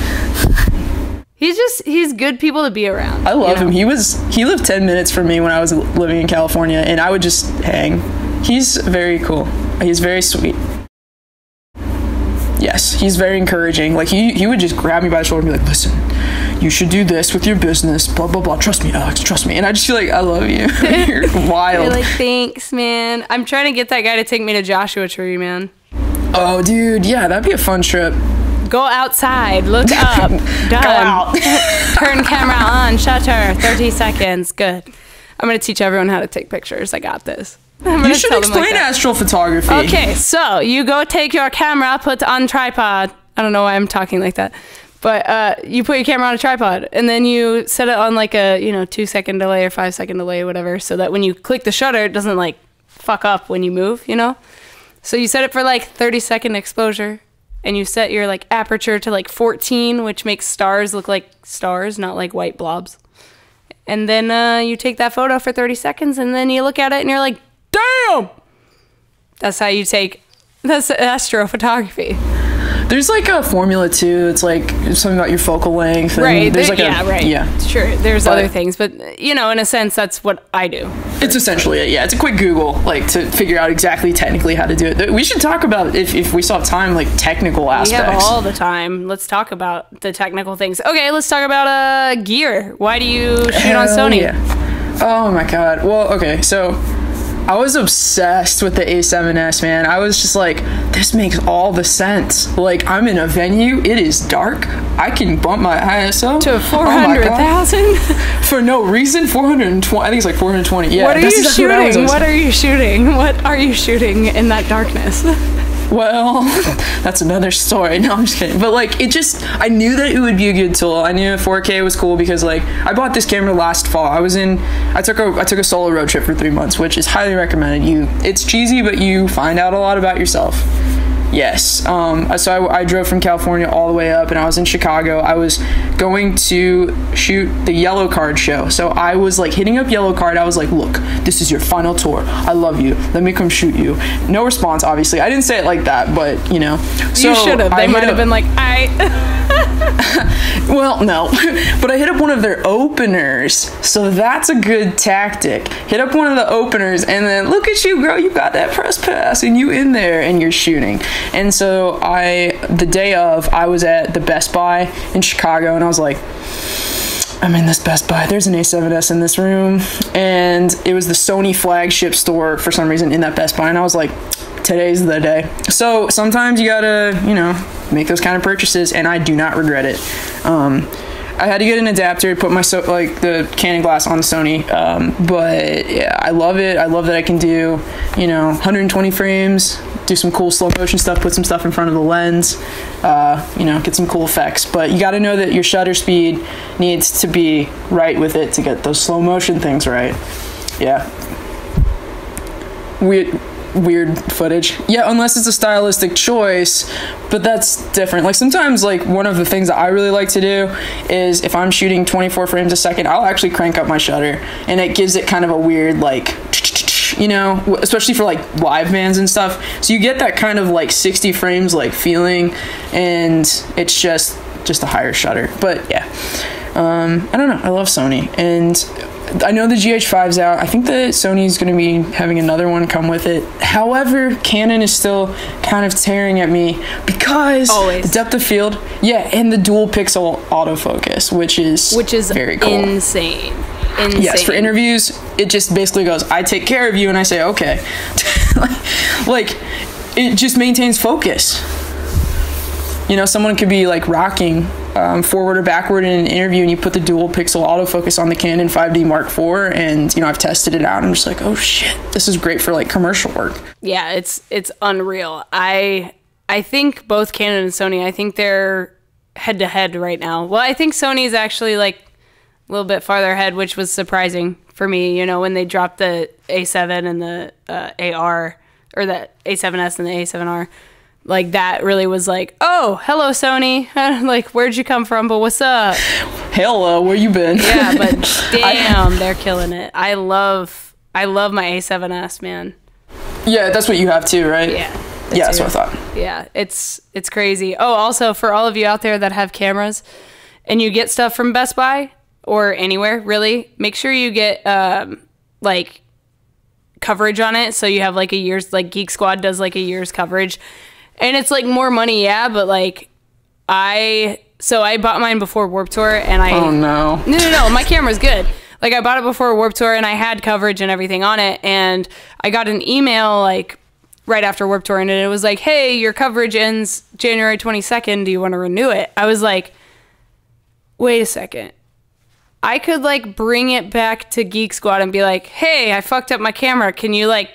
B: He's good people to be around.
C: I love him. He lived 10 minutes from me when I was living in California, and I would just hang. He's very cool. He's very sweet. Yes, he's very encouraging. Like he would just grab me by the shoulder and be like, listen, you should do this with your business, blah, blah, blah. Trust me, Alex, trust me. And I just feel like, I love you. You're wild.
B: You're like, thanks, man. I'm trying to get that guy to take me to Joshua Tree, man.
C: Oh, dude, yeah, that'd be a fun trip.
B: Go outside, look up, done.
C: Go out.
B: Turn camera on, shutter, 30 seconds, good. I'm gonna teach everyone how to take pictures. I got this.
C: You should explain astral photography.
B: Okay, so you go take your camera, put on tripod. I don't know why I'm talking like that. But you put your camera on a tripod, and then you set it on like a, you know, 2-second delay or 5-second delay or whatever, so that when you click the shutter, it doesn't like fuck up when you move, you know? So you set it for like 30-second exposure, and you set your like aperture to like 14, which makes stars look like stars, not like white blobs. And then you take that photo for 30 seconds, and then you look at it, and you're like, damn! That's how you take, that's astrophotography.
C: There's like a formula too. It's like something about your focal length. And
B: right.
C: There's like
B: right.
C: Yeah.
B: Sure. There's other things, but you know, in a sense, that's what I do.
C: It's essentially it. Yeah. It's a quick Google, like to figure out exactly technically how to do it. We should talk about, if we still have time, like technical aspects.
B: We have all the time. Let's talk about the technical things. Okay. Let's talk about gear. Why do you shoot on Sony?
C: Yeah. Oh my God. Well, okay. So I was obsessed with the A7S, man. I was just like, this makes all the sense. Like, I'm in a venue, it is dark, I can bump my ISO
B: to 400,000
C: for no reason. 420, I think it's like 420. Yeah.
B: What are you shooting? What are you shooting? What are you shooting in that darkness?
C: Well, that's another story. No, I'm just kidding. But like, it just, I knew that it would be a good tool. I knew 4K was cool because like, I bought this camera last fall. I took a solo road trip for 3 months, which is highly recommended. It's cheesy, but you find out a lot about yourself. Yes. So I drove from California all the way up, and I was in Chicago. I was going to shoot the Yellow Card show. So I was like hitting up Yellow Card. I was like, look, this is your final tour. I love you. Let me come shoot you. No response, obviously. I didn't say it like that, but you know. So
B: you should have. They might have been like,
C: well, no. But I hit up one of their openers. So that's a good tactic. Hit up one of the openers, and then look at you, girl. You got that press pass, and you in there, and you're shooting. And so the day of, I was at the Best Buy in Chicago, and I was like, I'm in this Best Buy. There's an A7S in this room. And it was the Sony flagship store for some reason in that Best Buy. And I was like, today's the day. So sometimes you gotta, you know, make those kind of purchases, and I do not regret it. I had to get an adapter to put my the Canon glass on the Sony, but yeah, I love it. I love that I can do, you know, 120 frames, do some cool slow motion stuff, put some stuff in front of the lens, you know, get some cool effects. But you got to know that your shutter speed needs to be right with it to get those slow motion things right. Yeah. weird footage. Yeah, unless it's a stylistic choice, but that's different. Like sometimes, like one of the things that I really like to do is if I'm shooting 24 frames a second, I'll actually crank up my shutter, and it gives it kind of a weird like, you know, especially for like live bands and stuff. So you get that kind of like 60 frames like feeling, and it's just a higher shutter. But yeah, I don't know. I love Sony, and I know the GH5's out. I think that Sony's going to be having another one come with it. However, Canon is still kind of tearing at me because the depth of field, yeah, and the dual pixel autofocus, which is very cool.
B: Insane.
C: Yes, for interviews, it just basically goes, I take care of you, and I say, okay. Like, it just maintains focus. You know, someone could be like rocking forward or backward in an interview, and you put the dual pixel autofocus on the Canon 5D Mark IV, and you know, I've tested it out, and I'm just like, oh shit, this is great for like commercial work.
B: Yeah, it's unreal. I think both Canon and Sony, I think they're head to head right now. Well, I think Sony's actually like a little bit farther ahead, which was surprising for me, you know, when they dropped the A7 and the AR, or the A7S and the A7R. Like, that really was like, oh, hello, Sony. Like, where'd you come from? But what's up?
C: Hello, where you been?
B: Yeah, but damn, they're killing it. I love my A7S, man.
C: Yeah, that's what you have too, right?
B: Yeah.
C: That's what I thought.
B: Yeah, it's crazy. Oh, also, for all of you out there that have cameras and you get stuff from Best Buy or anywhere, really, make sure you get, like, coverage on it. So you have, like, a year's, like, Geek Squad does, like, a year's coverage. And it's like more money, yeah, but like I bought mine before Warped Tour, and
C: Oh no.
B: No, my camera's good. Like, I bought it before Warped Tour, and I had coverage and everything on it, and I got an email like right after Warped Tour, and it was like, hey, your coverage ends January 22nd. Do you want to renew it? I was like, wait a second. I could like bring it back to Geek Squad and be like, hey, I fucked up my camera. Can you like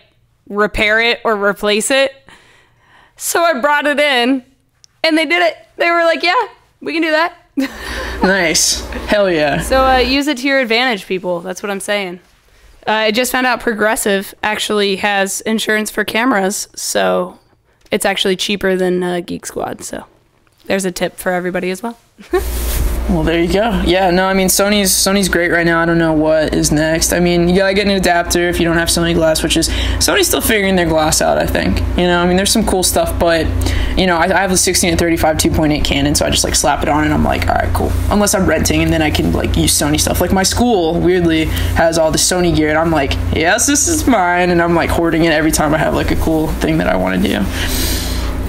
B: repair it or replace it? So I brought it in, and they did it. They were like, yeah, we can do that.
C: Nice. Hell yeah.
B: So use it to your advantage, people. That's what I'm saying. I just found out Progressive actually has insurance for cameras, so it's actually cheaper than Geek Squad. So there's a tip for everybody as well.
C: Well, there you go. Yeah, no, I mean, Sony's great right now. I don't know what is next. I mean, you gotta get an adapter if you don't have Sony glass, which is, Sony's still figuring their glass out, I think. You know, I mean, there's some cool stuff, but, you know, I have a 16 to 35 2.8 Canon, so I just, like, slap it on, and I'm like, all right, cool. Unless I'm renting, and then I can, like, use Sony stuff. Like, my school, weirdly, has all the Sony gear, and I'm like, yes, this is mine, and I'm, like, hoarding it every time I have, like, a cool thing that I want to do.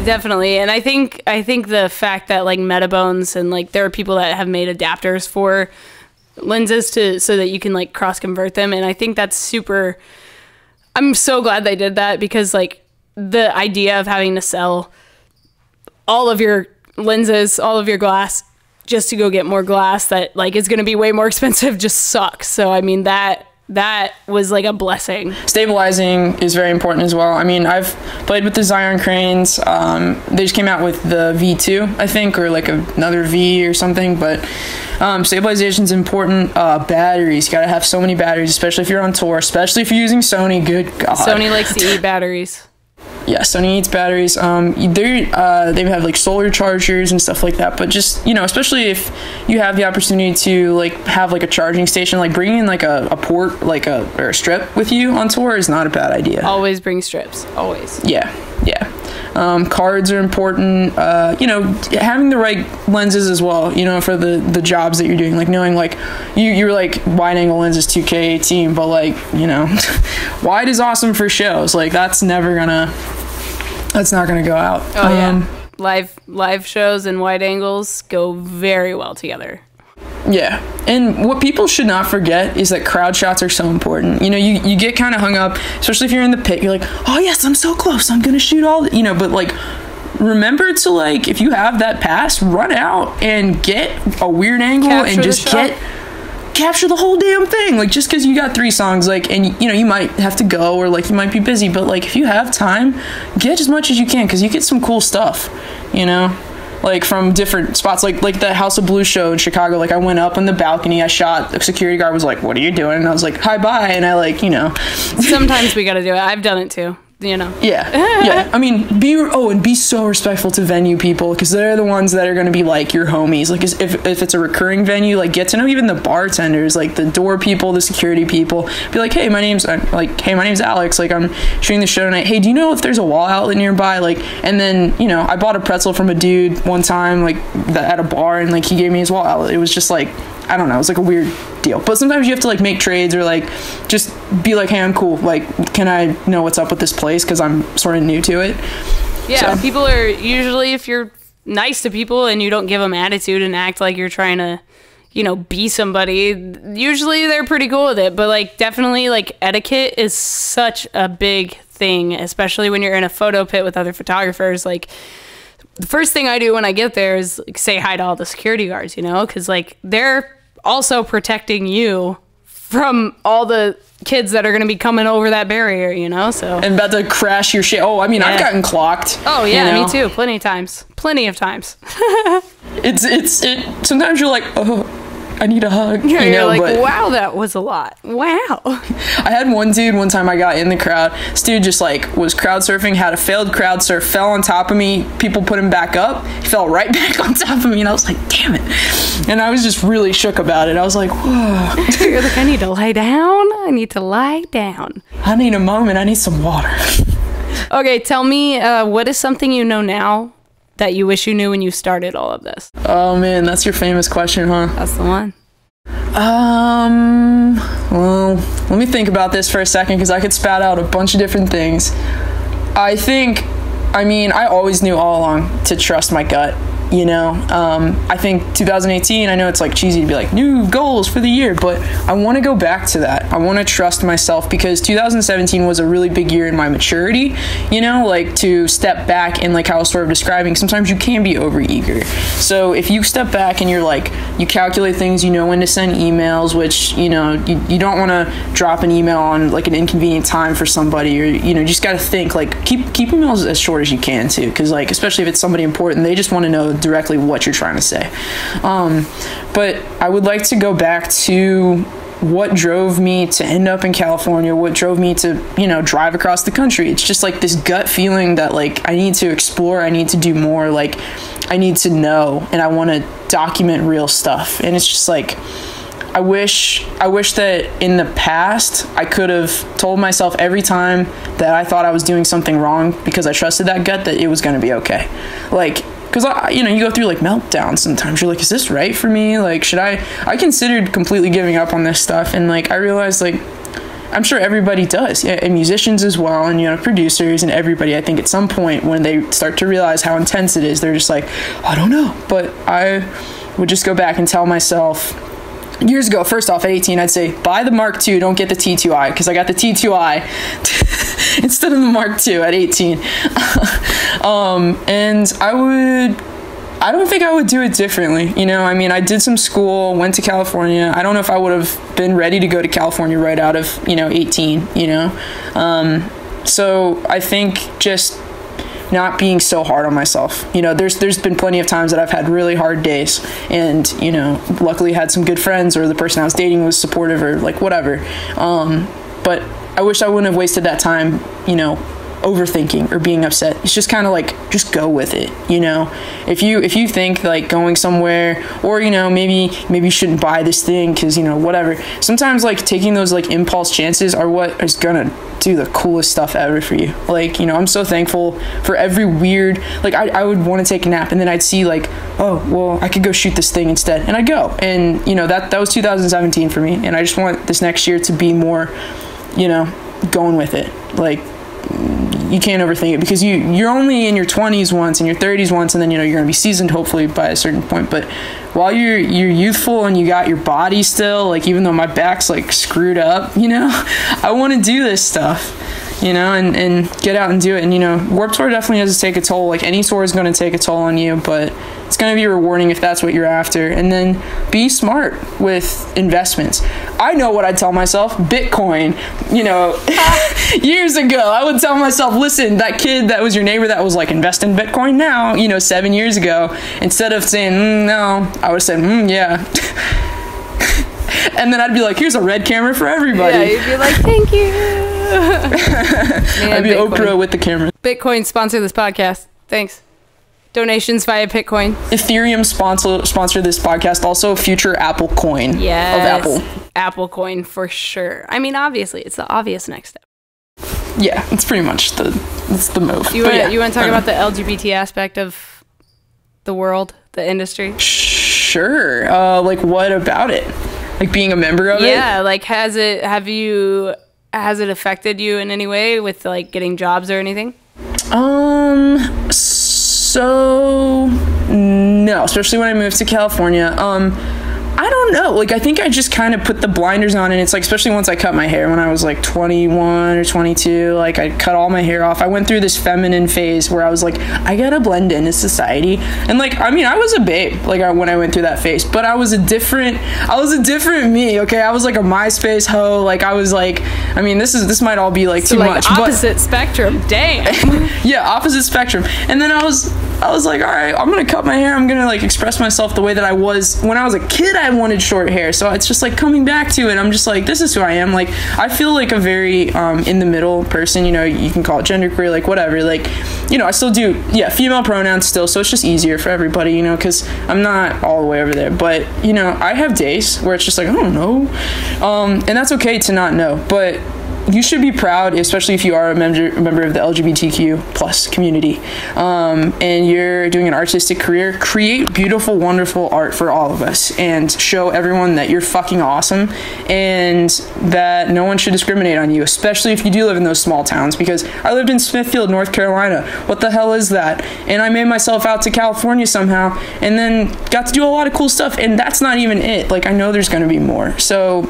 B: Definitely. And I think the fact that like Metabones and like there are people that have made adapters for lenses so that you can like cross convert them, and I think that's super. I'm so glad they did that, because like the idea of having to sell all of your lenses, all of your glass, just to go get more glass that like is going to be way more expensive just sucks. So I mean, that was like a blessing. Stabilizing
C: is very important as well. I mean, I've played with the Xeon cranes. They just came out with the V2, I think, or like another V or something, but stabilization is important. Batteries, you gotta have so many batteries, especially if you're on tour, especially if you're using Sony. Good God.
B: Sony likes to eat batteries.
C: Yeah, Sony eats batteries. They have like solar chargers and stuff like that. But just, you know, especially if you have the opportunity to like have like a charging station, like bringing in like a port, like or a strip with you on tour is not a bad idea.
B: Always bring strips. Always.
C: Yeah. Cards are important. You know, having the right lenses as well, you know, for the jobs that you're doing, like knowing like you're like wide angle lens is 2K18, but like, you know, wide is awesome for shows. Like that's not gonna go out.
B: Oh yeah. Live shows and wide angles go very well together.
C: Yeah, and what people should not forget is that crowd shots are so important. You know, you get kind of hung up, especially if you're in the pit. You're like, oh yes, I'm so close, I'm gonna shoot all the, you know, but like remember to like, if you have that pass, run out and get a weird angle and just capture the whole damn thing. Like just because you got 3 songs, like, and you know, you might have to go or like you might be busy, but like if you have time, get as much as you can, because you get some cool stuff, you know, like from different spots, like the House of Blues show in Chicago. Like I went up on the balcony, I shot, the security guard was like, what are you doing? And I was like, hi, bye. And I like, you know,
B: sometimes we got to do it. I've done it too. you know.
C: Yeah. I mean, be so respectful to venue people, because they're the ones that are going to be like your homies. Like if it's a recurring venue, like get to know even the bartenders, like the door people, the security people. Be like, hey, my name's Alex. Like, I'm shooting the show tonight. Hey, do you know if there's a wall outlet nearby? Like, and then, you know, I bought a pretzel from a dude one time, like at a bar, and like he gave me his wall outlet. It was just like, I don't know, it was like a weird deal. But sometimes you have to like make trades, or like just be like, hey, I'm cool, like, can I know what's up with this place, because I'm sort of new to it.
B: Yeah, so people are usually, if you're nice to people and you don't give them attitude and act like you're trying to, you know, be somebody, usually they're pretty cool with it. But like, definitely, like, etiquette is such a big thing, especially when you're in a photo pit with other photographers. Like, the first thing I do when I get there is like, say hi to all the security guards, you know, because like they're also protecting you from all the kids that are going to be coming over that barrier, you know, so. And
C: about to crash your shit. Oh, I mean, yeah. I've gotten clocked.
B: Oh, yeah, you know? Me too. Plenty of times.
C: It's sometimes you're like, oh, I need a hug.
B: Yeah, you're like, wow, that was a lot. Wow.
C: I had one dude, one time I got in the crowd. This dude just like was crowd surfing, had a failed crowd surf, fell on top of me. People put him back up. He fell right back on top of me, and I was like, damn it. And I was just really shook about it. I was like, whoa.
B: You're like, I need to lie down. I need to lie down.
C: I need a moment. I need some water.
B: Okay, tell me, what is something you know now that you wish you knew when you started all of this?
C: Oh man, that's your famous question, huh?
B: That's the one.
C: Well, let me think about this for a second, because I could spout out a bunch of different things. I mean, I always knew all along to trust my gut, you know? I think 2018, I know it's like cheesy to be like, new goals for the year, but I want to go back to that. I want to trust myself, because 2017 was a really big year in my maturity, you know, like to step back, and like how I was sort of describing, sometimes you can be overeager. So if you step back and you're like, you calculate things, you know when to send emails, which, you know, you don't want to drop an email on like an inconvenient time for somebody, or, you know, you just got to think, like, keep emails as short as you can too, because like, especially if it's somebody important, they just want to know directly what you're trying to say. But I would like to go back to what drove me to end up in California, what drove me to, you know, drive across the country. It's just like this gut feeling that like I need to explore, I need to do more, like I need to know, and I want to document real stuff. And it's just like, I wish that in the past I could have told myself every time that I thought I was doing something wrong, because I trusted that gut, that it was going to be okay. Like, because, you know, you go through like meltdowns sometimes. You're like, is this right for me? Like, should I considered completely giving up on this stuff. And like, I realized, like, I'm sure everybody does, yeah, and musicians as well, and, you know, producers and everybody. I think at some point when they start to realize how intense it is, they're just like, I don't know. But I would just go back and tell myself, years ago, first off, at 18, I'd say, buy the Mark II, don't get the T2i, because I got the T2i instead of the Mark II at 18. And I don't think I would do it differently. You know, I mean, I did some school, went to California. I don't know if I would have been ready to go to California right out of, you know, 18, you know? So I think just not being so hard on myself. You know, there's been plenty of times that I've had really hard days, and, you know, luckily had some good friends, or the person I was dating was supportive, or like whatever. But I wish I wouldn't have wasted that time, you know, overthinking or being upset. It's just kind of like, just go with it, you know? If you think like going somewhere, or, you know, maybe you shouldn't buy this thing because, you know, whatever. Sometimes like taking those like impulse chances are what is gonna do the coolest stuff ever for you. Like, you know, I'm so thankful for every weird, like I would want to take a nap, and then I'd see like, oh, well, I could go shoot this thing instead, and I'd go. And, you know, that was 2017 for me, and I just want this next year to be more, you know, going with it. Like, you can't overthink it, because you're only in your 20s once and your 30s once, and then, you know, you're gonna be seasoned hopefully by a certain point. But while you're youthful and you got your body still, like, even though my back's like screwed up, you know, I want to do this stuff, you know, and get out and do it. And, you know, Warped Tour definitely has to take a toll. Like, any tour is going to take a toll on you, but it's going to be rewarding if that's what you're after. And then be smart with investments. I know what I tell myself. Bitcoin, you know, years ago, I would tell myself, listen, that kid that was your neighbor that was like, invest in Bitcoin now, you know, 7 yeyears ago, instead of saying, no, I would have said, yeah. And then I'd be like, here's a red camera for everybody.
B: Yeah, you'd be like, thank you.
C: I'd be
A: Bitcoin.
C: Oprah with the camera.
A: Bitcoin sponsor this podcast. Thanks. Donations via Bitcoin.
C: Ethereum sponsor this podcast. Also, future Apple coin
A: Yes.
C: of Apple.
A: Apple coin for sure. I mean, obviously, it's the obvious next step.
C: Yeah, it's pretty much the move.
A: You
C: But
A: want
C: yeah,
A: to talk
C: I don't
A: about the LGBT aspect of the world, the industry?
C: know. Sure. Like, what about it? Like being a member of it?
A: Yeah, like has it affected you in any way with like getting jobs or anything?
C: So no, especially when I moved to California. I don't know. Like, I think I just kind of put the blinders on, and it's like, especially once I cut my hair when I was like 21 or 22, like I cut all my hair off. I went through this feminine phase where I was like, I gotta blend into society. And like, I mean, I was a babe, like when I went through that phase, but I was a different me. Okay. I was like a MySpace hoe. Like I was like, I mean, this might all be like too much,
A: opposite spectrum. Damn.
C: yeah, opposite spectrum. And then I was like, all right, I'm gonna cut my hair. I'm gonna like express myself the way that I was when I was a kid. I wanted short hair, so it's just like coming back to it. I'm just like, this is who I am. Like, I feel like a very in the middle person. You know, you can call it genderqueer, like whatever. Like, you know, I still do, yeah, female pronouns still. So it's just easier for everybody, you know, because I'm not all the way over there. But you know, I have days where it's just like, I don't know, and that's okay to not know, but you should be proud, especially if you are a member of the LGBTQ plus community, and you're doing an artistic career. Create beautiful, wonderful art for all of us, and show everyone that you're fucking awesome, and that no one should discriminate on you, especially if you do live in those small towns. Because I lived in Smithfield, North Carolina. What the hell is that? And I made myself out to California somehow, and then got to do a lot of cool stuff. And that's not even it. Like, I know there's going to be more. So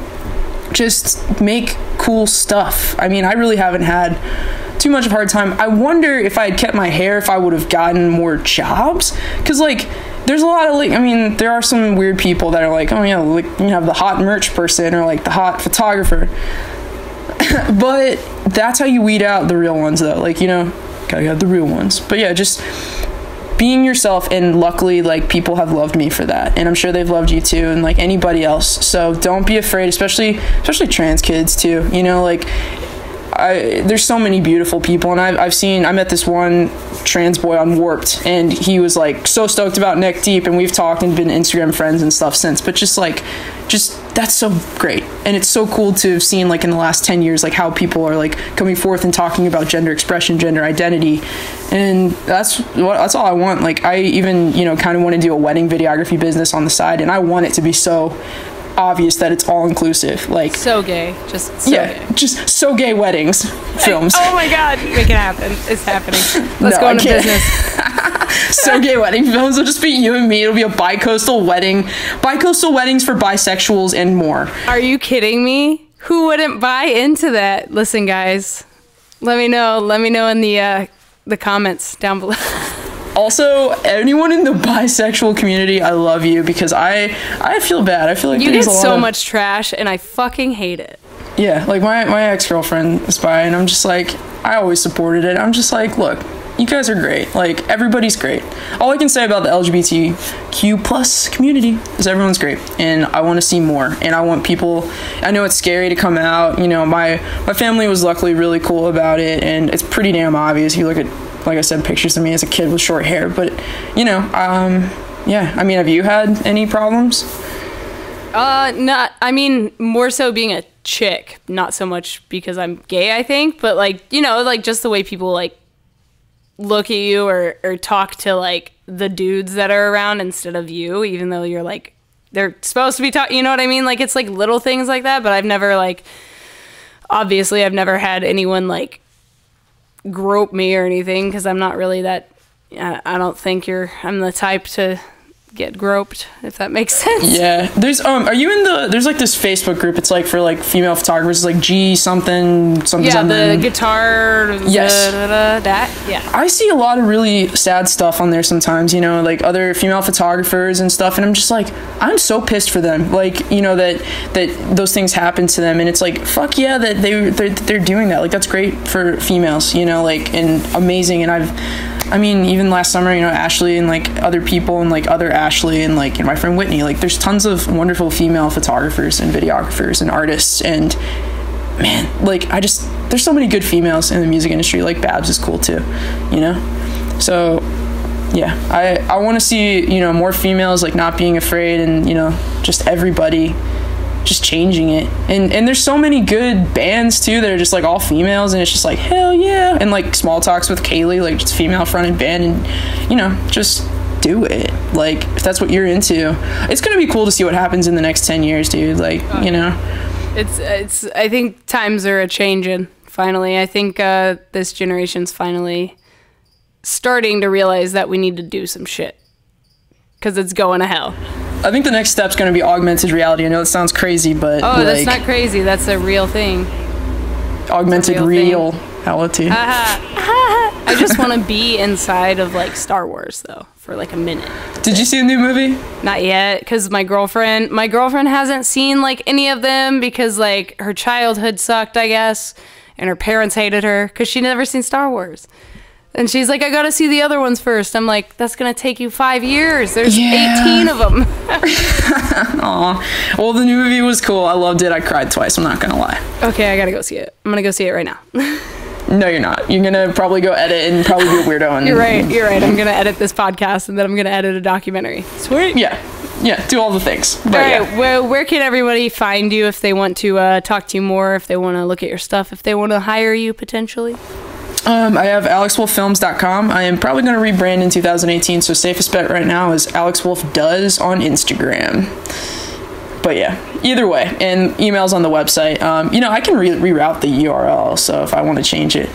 C: just make cool stuff. I mean, I really haven't had too much of a hard time. I wonder if I had kept my hair, if I would have gotten more jobs. Because, like, there's a lot of, like, I mean, there are some weird people that are like, oh, yeah, like, you have the hot merch person or, like, the hot photographer. But that's how you weed out the real ones, though. Like, you know, gotta have the real ones. But, yeah, just being yourself, and luckily, like, people have loved me for that, and I'm sure they've loved you too, and like anybody else. So don't be afraid, especially trans kids too, you know. Like, there's so many beautiful people, and I met this one trans boy on Warped, and he was like so stoked about Neck Deep, and we've talked and been Instagram friends and stuff since. But just that's so great, and it's so cool to have seen, like, in the last 10 years, like, how people are like coming forth and talking about gender expression, gender identity, and that's all I want. Like, I even, you know, kind of want to do a wedding videography business on the side, and I want it to be so obvious that it's all inclusive. Like,
A: so gay. Just so gay.
C: Just so gay weddings films.
A: Oh my god, make it happen. It's happening. Let's go into business.
C: So gay wedding films will just be you and me. It'll be a bi-coastal weddings for bisexuals and more.
A: Are you kidding me? Who wouldn't buy into that? Listen, guys, let me know in the comments down below.
C: Also, anyone in the bisexual community, I love you, because I feel bad. I feel like
A: you get so much trash, and I fucking hate it.
C: Yeah, like my ex-girlfriend is bi, and I'm just like, I always supported it. I'm just like, look, you guys are great. Like, everybody's great. All I can say about the LGBTQ plus community is everyone's great, and I want to see more. And I want people, I know it's scary to come out. You know, my family was luckily really cool about it, and it's pretty damn obvious. You look at, like I said, pictures of me as a kid with short hair. But, you know, yeah. I mean, have you had any problems?
A: Not. I mean, more so being a chick, not so much because I'm gay, I think, but like, you know, like just the way people like look at you or talk to like the dudes that are around instead of you, even though you're like, they're supposed to be talking, you know what I mean? Like, it's like little things like that, but I've never like, obviously I've never had anyone like grope me or anything, because I'm not really that, I don't think I'm the type to get groped, if that makes sense.
C: Yeah, there's are you in there's like this Facebook group, it's like for like female photographers, it's like G something
A: yeah, the guitar,
C: yes,
A: that, yeah.
C: I see a lot of really sad stuff on there sometimes, you know, like other female photographers and stuff, and I'm just like, I'm so pissed for them, like, you know, that those things happen to them, and it's like, fuck yeah, that they're doing that. Like, that's great for females, you know, like, and amazing. And I mean, even last summer, you know, Ashley and like other people and like other Ashley and like, you know, my friend Whitney, like there's tons of wonderful female photographers and videographers and artists, and man, like there's so many good females in the music industry. Like Babs is cool too, you know? So yeah, I want to see, you know, more females like not being afraid, and, you know, just everybody just changing it. And there's so many good bands too that are just like all females, and it's just like, hell yeah. And like Small Talks with Kaylee, like just female fronted band, and, you know, just do it. Like if that's what you're into, it's gonna be cool to see what happens in the next 10 years, dude. Like, you know,
B: it's I think times are a-changing finally. I think this generation's finally starting to realize that we need to do some shit, because it's going to hell.
C: I think the next step's going to be augmented reality. I know it sounds crazy, but
B: that's not crazy. That's a real thing.
C: Augmented reality.
B: I just want to be inside of like Star Wars though for like a minute.
C: Did you see the new movie?
B: Not yet, because my girlfriend hasn't seen like any of them, because like her childhood sucked, I guess, and her parents hated her because she'd never seen Star Wars. And she's like, I gotta see the other ones first. I'm like, that's gonna take you 5 years. There's 18 of them.
C: Aw. Well, the new movie was cool. I loved it. I cried twice. I'm not gonna lie.
B: Okay, I gotta go see it. I'm gonna go see it right now.
C: No, you're not. You're gonna probably go edit and probably be a weirdo. And
B: You're right. I'm gonna edit this podcast, and then I'm gonna edit a documentary. Sweet.
C: Yeah, do all the things. But,
B: all right, well, where can everybody find you if they want to talk to you more, if they want to look at your stuff, if they want to hire you potentially?
C: I have alexwolffilms.com. I am probably going to rebrand in 2018, so safest bet right now is alexwolfdoes on Instagram. But yeah, either way, and emails on the website. You know, I can reroute the URL, so if I want to change it.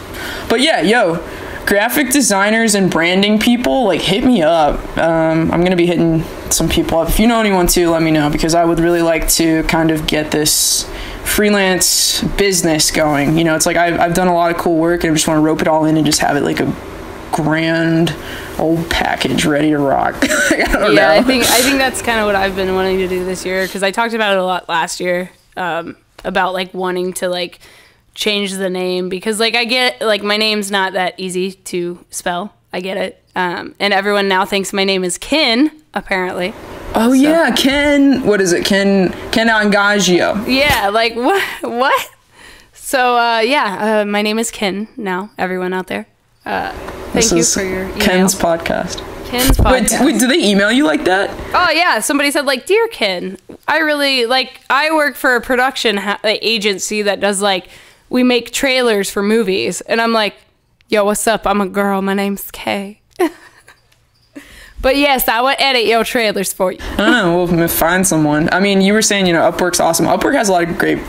C: But yeah, yo, graphic designers and branding people, like, hit me up. I'm going to be hitting some people up. If you know anyone too, let me know, because I would really like to kind of get this freelance business going. You know, it's like I've done a lot of cool work, and I just want to rope it all in and just have it like a grand old package ready to rock. I don't know.
B: I think that's kind of what I've been wanting to do this year, because I talked about it a lot last year, about like wanting to like change the name, because like I get like my name's not that easy to spell. I get it. And everyone now thinks my name is Ken, apparently.
C: Oh, so. Yeah, Ken. What is it? Ken Angagio.
B: Yeah, like what? So my name is Ken now. Everyone out there, thank you for your email.
C: Ken's podcast.
B: Ken's podcast.
C: Wait, do they email you like that?
B: Oh yeah, somebody said like, dear Ken, I work for a production agency that does like, we make trailers for movies, and I'm like, yo, what's up? I'm a girl. My name's Kay. But yes, I would edit your trailers for you.
C: I don't know. We'll find someone. I mean, you were saying, you know, Upwork's awesome. Upwork has a lot of great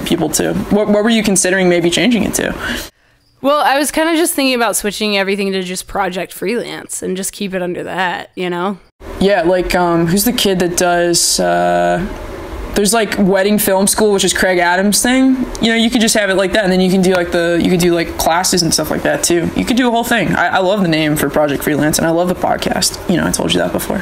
C: people too. What were you considering maybe changing it to?
B: Well, I was kind of just thinking about switching everything to just project freelance and just keep it under that, you know? Yeah,
C: like, who's the kid that does, there's like Wedding Film School, which is Craig Adams' thing. You know, you could just have it like that, and then you can do like classes and stuff like that too. You could do a whole thing. I love the name for Project Freelance, and I love the podcast. You know, I told you that before.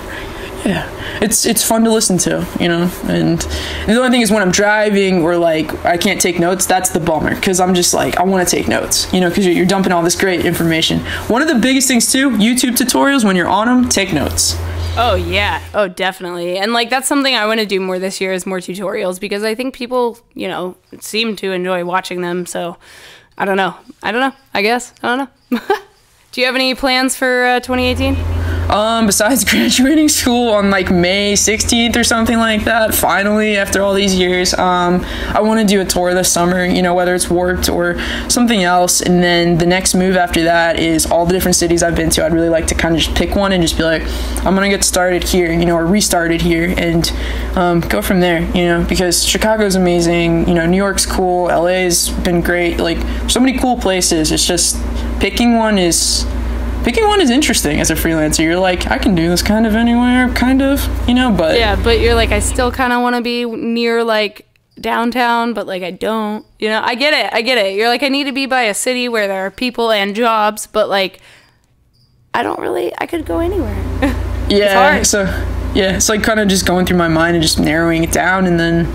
C: Yeah, it's fun to listen to, you know. And the only thing is when I'm driving or like I can't take notes, that's the bummer, because I'm just like, I want to take notes, you know, because you're dumping all this great information. One of the biggest things too, YouTube tutorials, when you're on them, take notes.
B: Oh yeah, oh definitely. And like that's something I want to do more this year, is more tutorials, because I think people, you know, seem to enjoy watching them. So I don't know, I guess I don't know. Do you have any plans for 2018?
C: Besides graduating school on like May 16th or something like that, finally, after all these years, I want to do a tour this summer, you know, whether it's Warped or something else. And then the next move after that is all the different cities I've been to. I'd really like to kind of just pick one and just be like, I'm going to get started here, you know, or restarted here, and go from there, you know, because Chicago's amazing, you know, New York's cool, LA's been great, like so many cool places. It's just picking one is interesting as a freelancer. You're like, I can do this kind of anywhere, kind of, you know, but...
B: Yeah, but you're like, I still kind of want to be near, like, downtown, but, like, I don't. You know, I get it. You're like, I need to be by a city where there are people and jobs, but, like, I could go anywhere.
C: Yeah, it's like kind of just going through my mind and just narrowing it down, and then...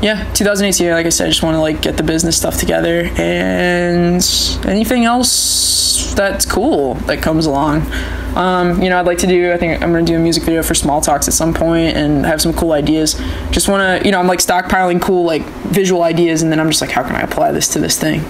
C: Yeah, 2018, like I said, I just want to, like, get the business stuff together, and anything else... that's cool that comes along. I'd like to I think I'm going to do a music video for Small Talks at some point and have some cool ideas. Just want to, I'm like stockpiling cool like visual ideas, and then I'm just like, how can I apply this to this thing,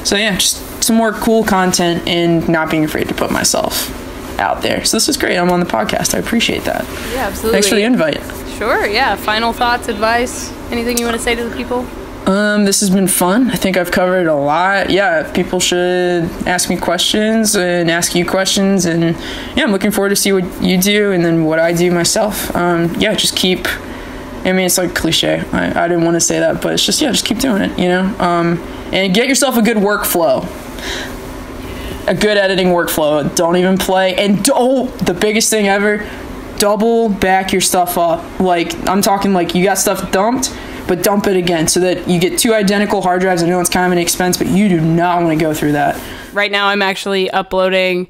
C: So yeah, just some more cool content and not being afraid to put myself out there. So this is great. I'm on the podcast. I appreciate that.
B: Yeah, absolutely.
C: Thanks for the invite.
B: Sure, yeah. Final thoughts, advice, anything you want to say to the people?
C: This has been fun. I think I've covered a lot. Yeah, people should ask me questions and ask you questions. And yeah, I'm looking forward to see what you do and then what I do myself. Just keep, it's like cliche. I didn't want to say that, but it's just keep doing it, and get yourself a good workflow. A good editing workflow. Don't even play. And the biggest thing ever, double back your stuff up. Like, I'm talking like you got stuff dumped, but dump it again so that you get 2 identical hard drives. I know it's kind of an expense, but you do not want to go through that.
B: Right now I'm actually uploading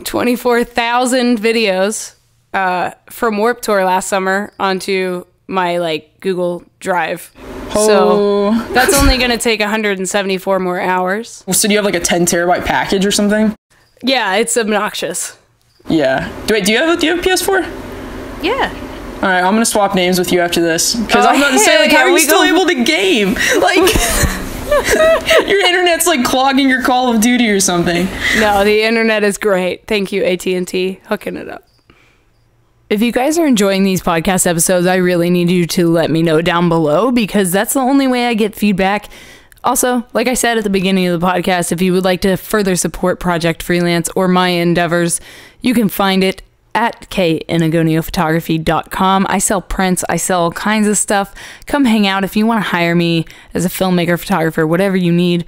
B: 24,000 videos from Warped Tour last summer onto my Google Drive. So that's only going to take 174 more hours.
C: So do you have a 10 terabyte package or something?
B: Yeah, it's obnoxious.
C: Yeah. Do you have a PS4?
B: Yeah.
C: All right, I'm gonna swap names with you after this because I'm about to say how are you still able to game? Your internet's clogging your Call of Duty or something.
B: No, the internet is great. Thank you, AT&T, hooking it up.
A: If you guys are enjoying these podcast episodes, I really need you to let me know down below because that's the only way I get feedback. Also, like I said at the beginning of the podcast, if you would like to further support Project Freelance or my endeavors, you can find it at kanagoniophotography.com. I sell prints. I sell all kinds of stuff. Come hang out if you want to hire me as a filmmaker, photographer, whatever you need.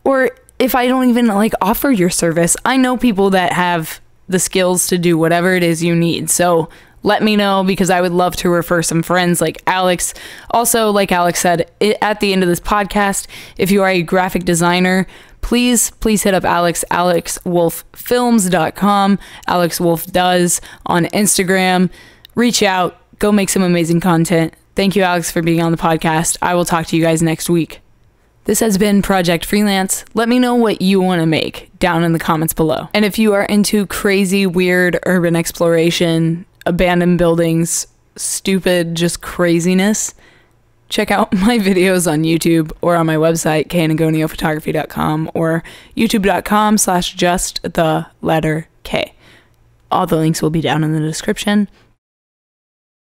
A: Or if I don't even offer your service, I know people that have the skills to do whatever it is you need. So let me know because I would love to refer some friends like Alex. Also, like Alex said at the end of this podcast, if you are a graphic designer, please hit up Alex, alexwolffilms.com. Alex Wolf does on Instagram. Reach out, go make some amazing content. Thank you, Alex, for being on the podcast. I will talk to you guys next week. This has been Project Freelance. Let me know what you want to make down in the comments below. And if you are into crazy, weird urban exploration, abandoned buildings, stupid, just craziness, check out my videos on YouTube or on my website, kanagoniophotography.com or youtube.com/just the letter K. All the links will be down in the description.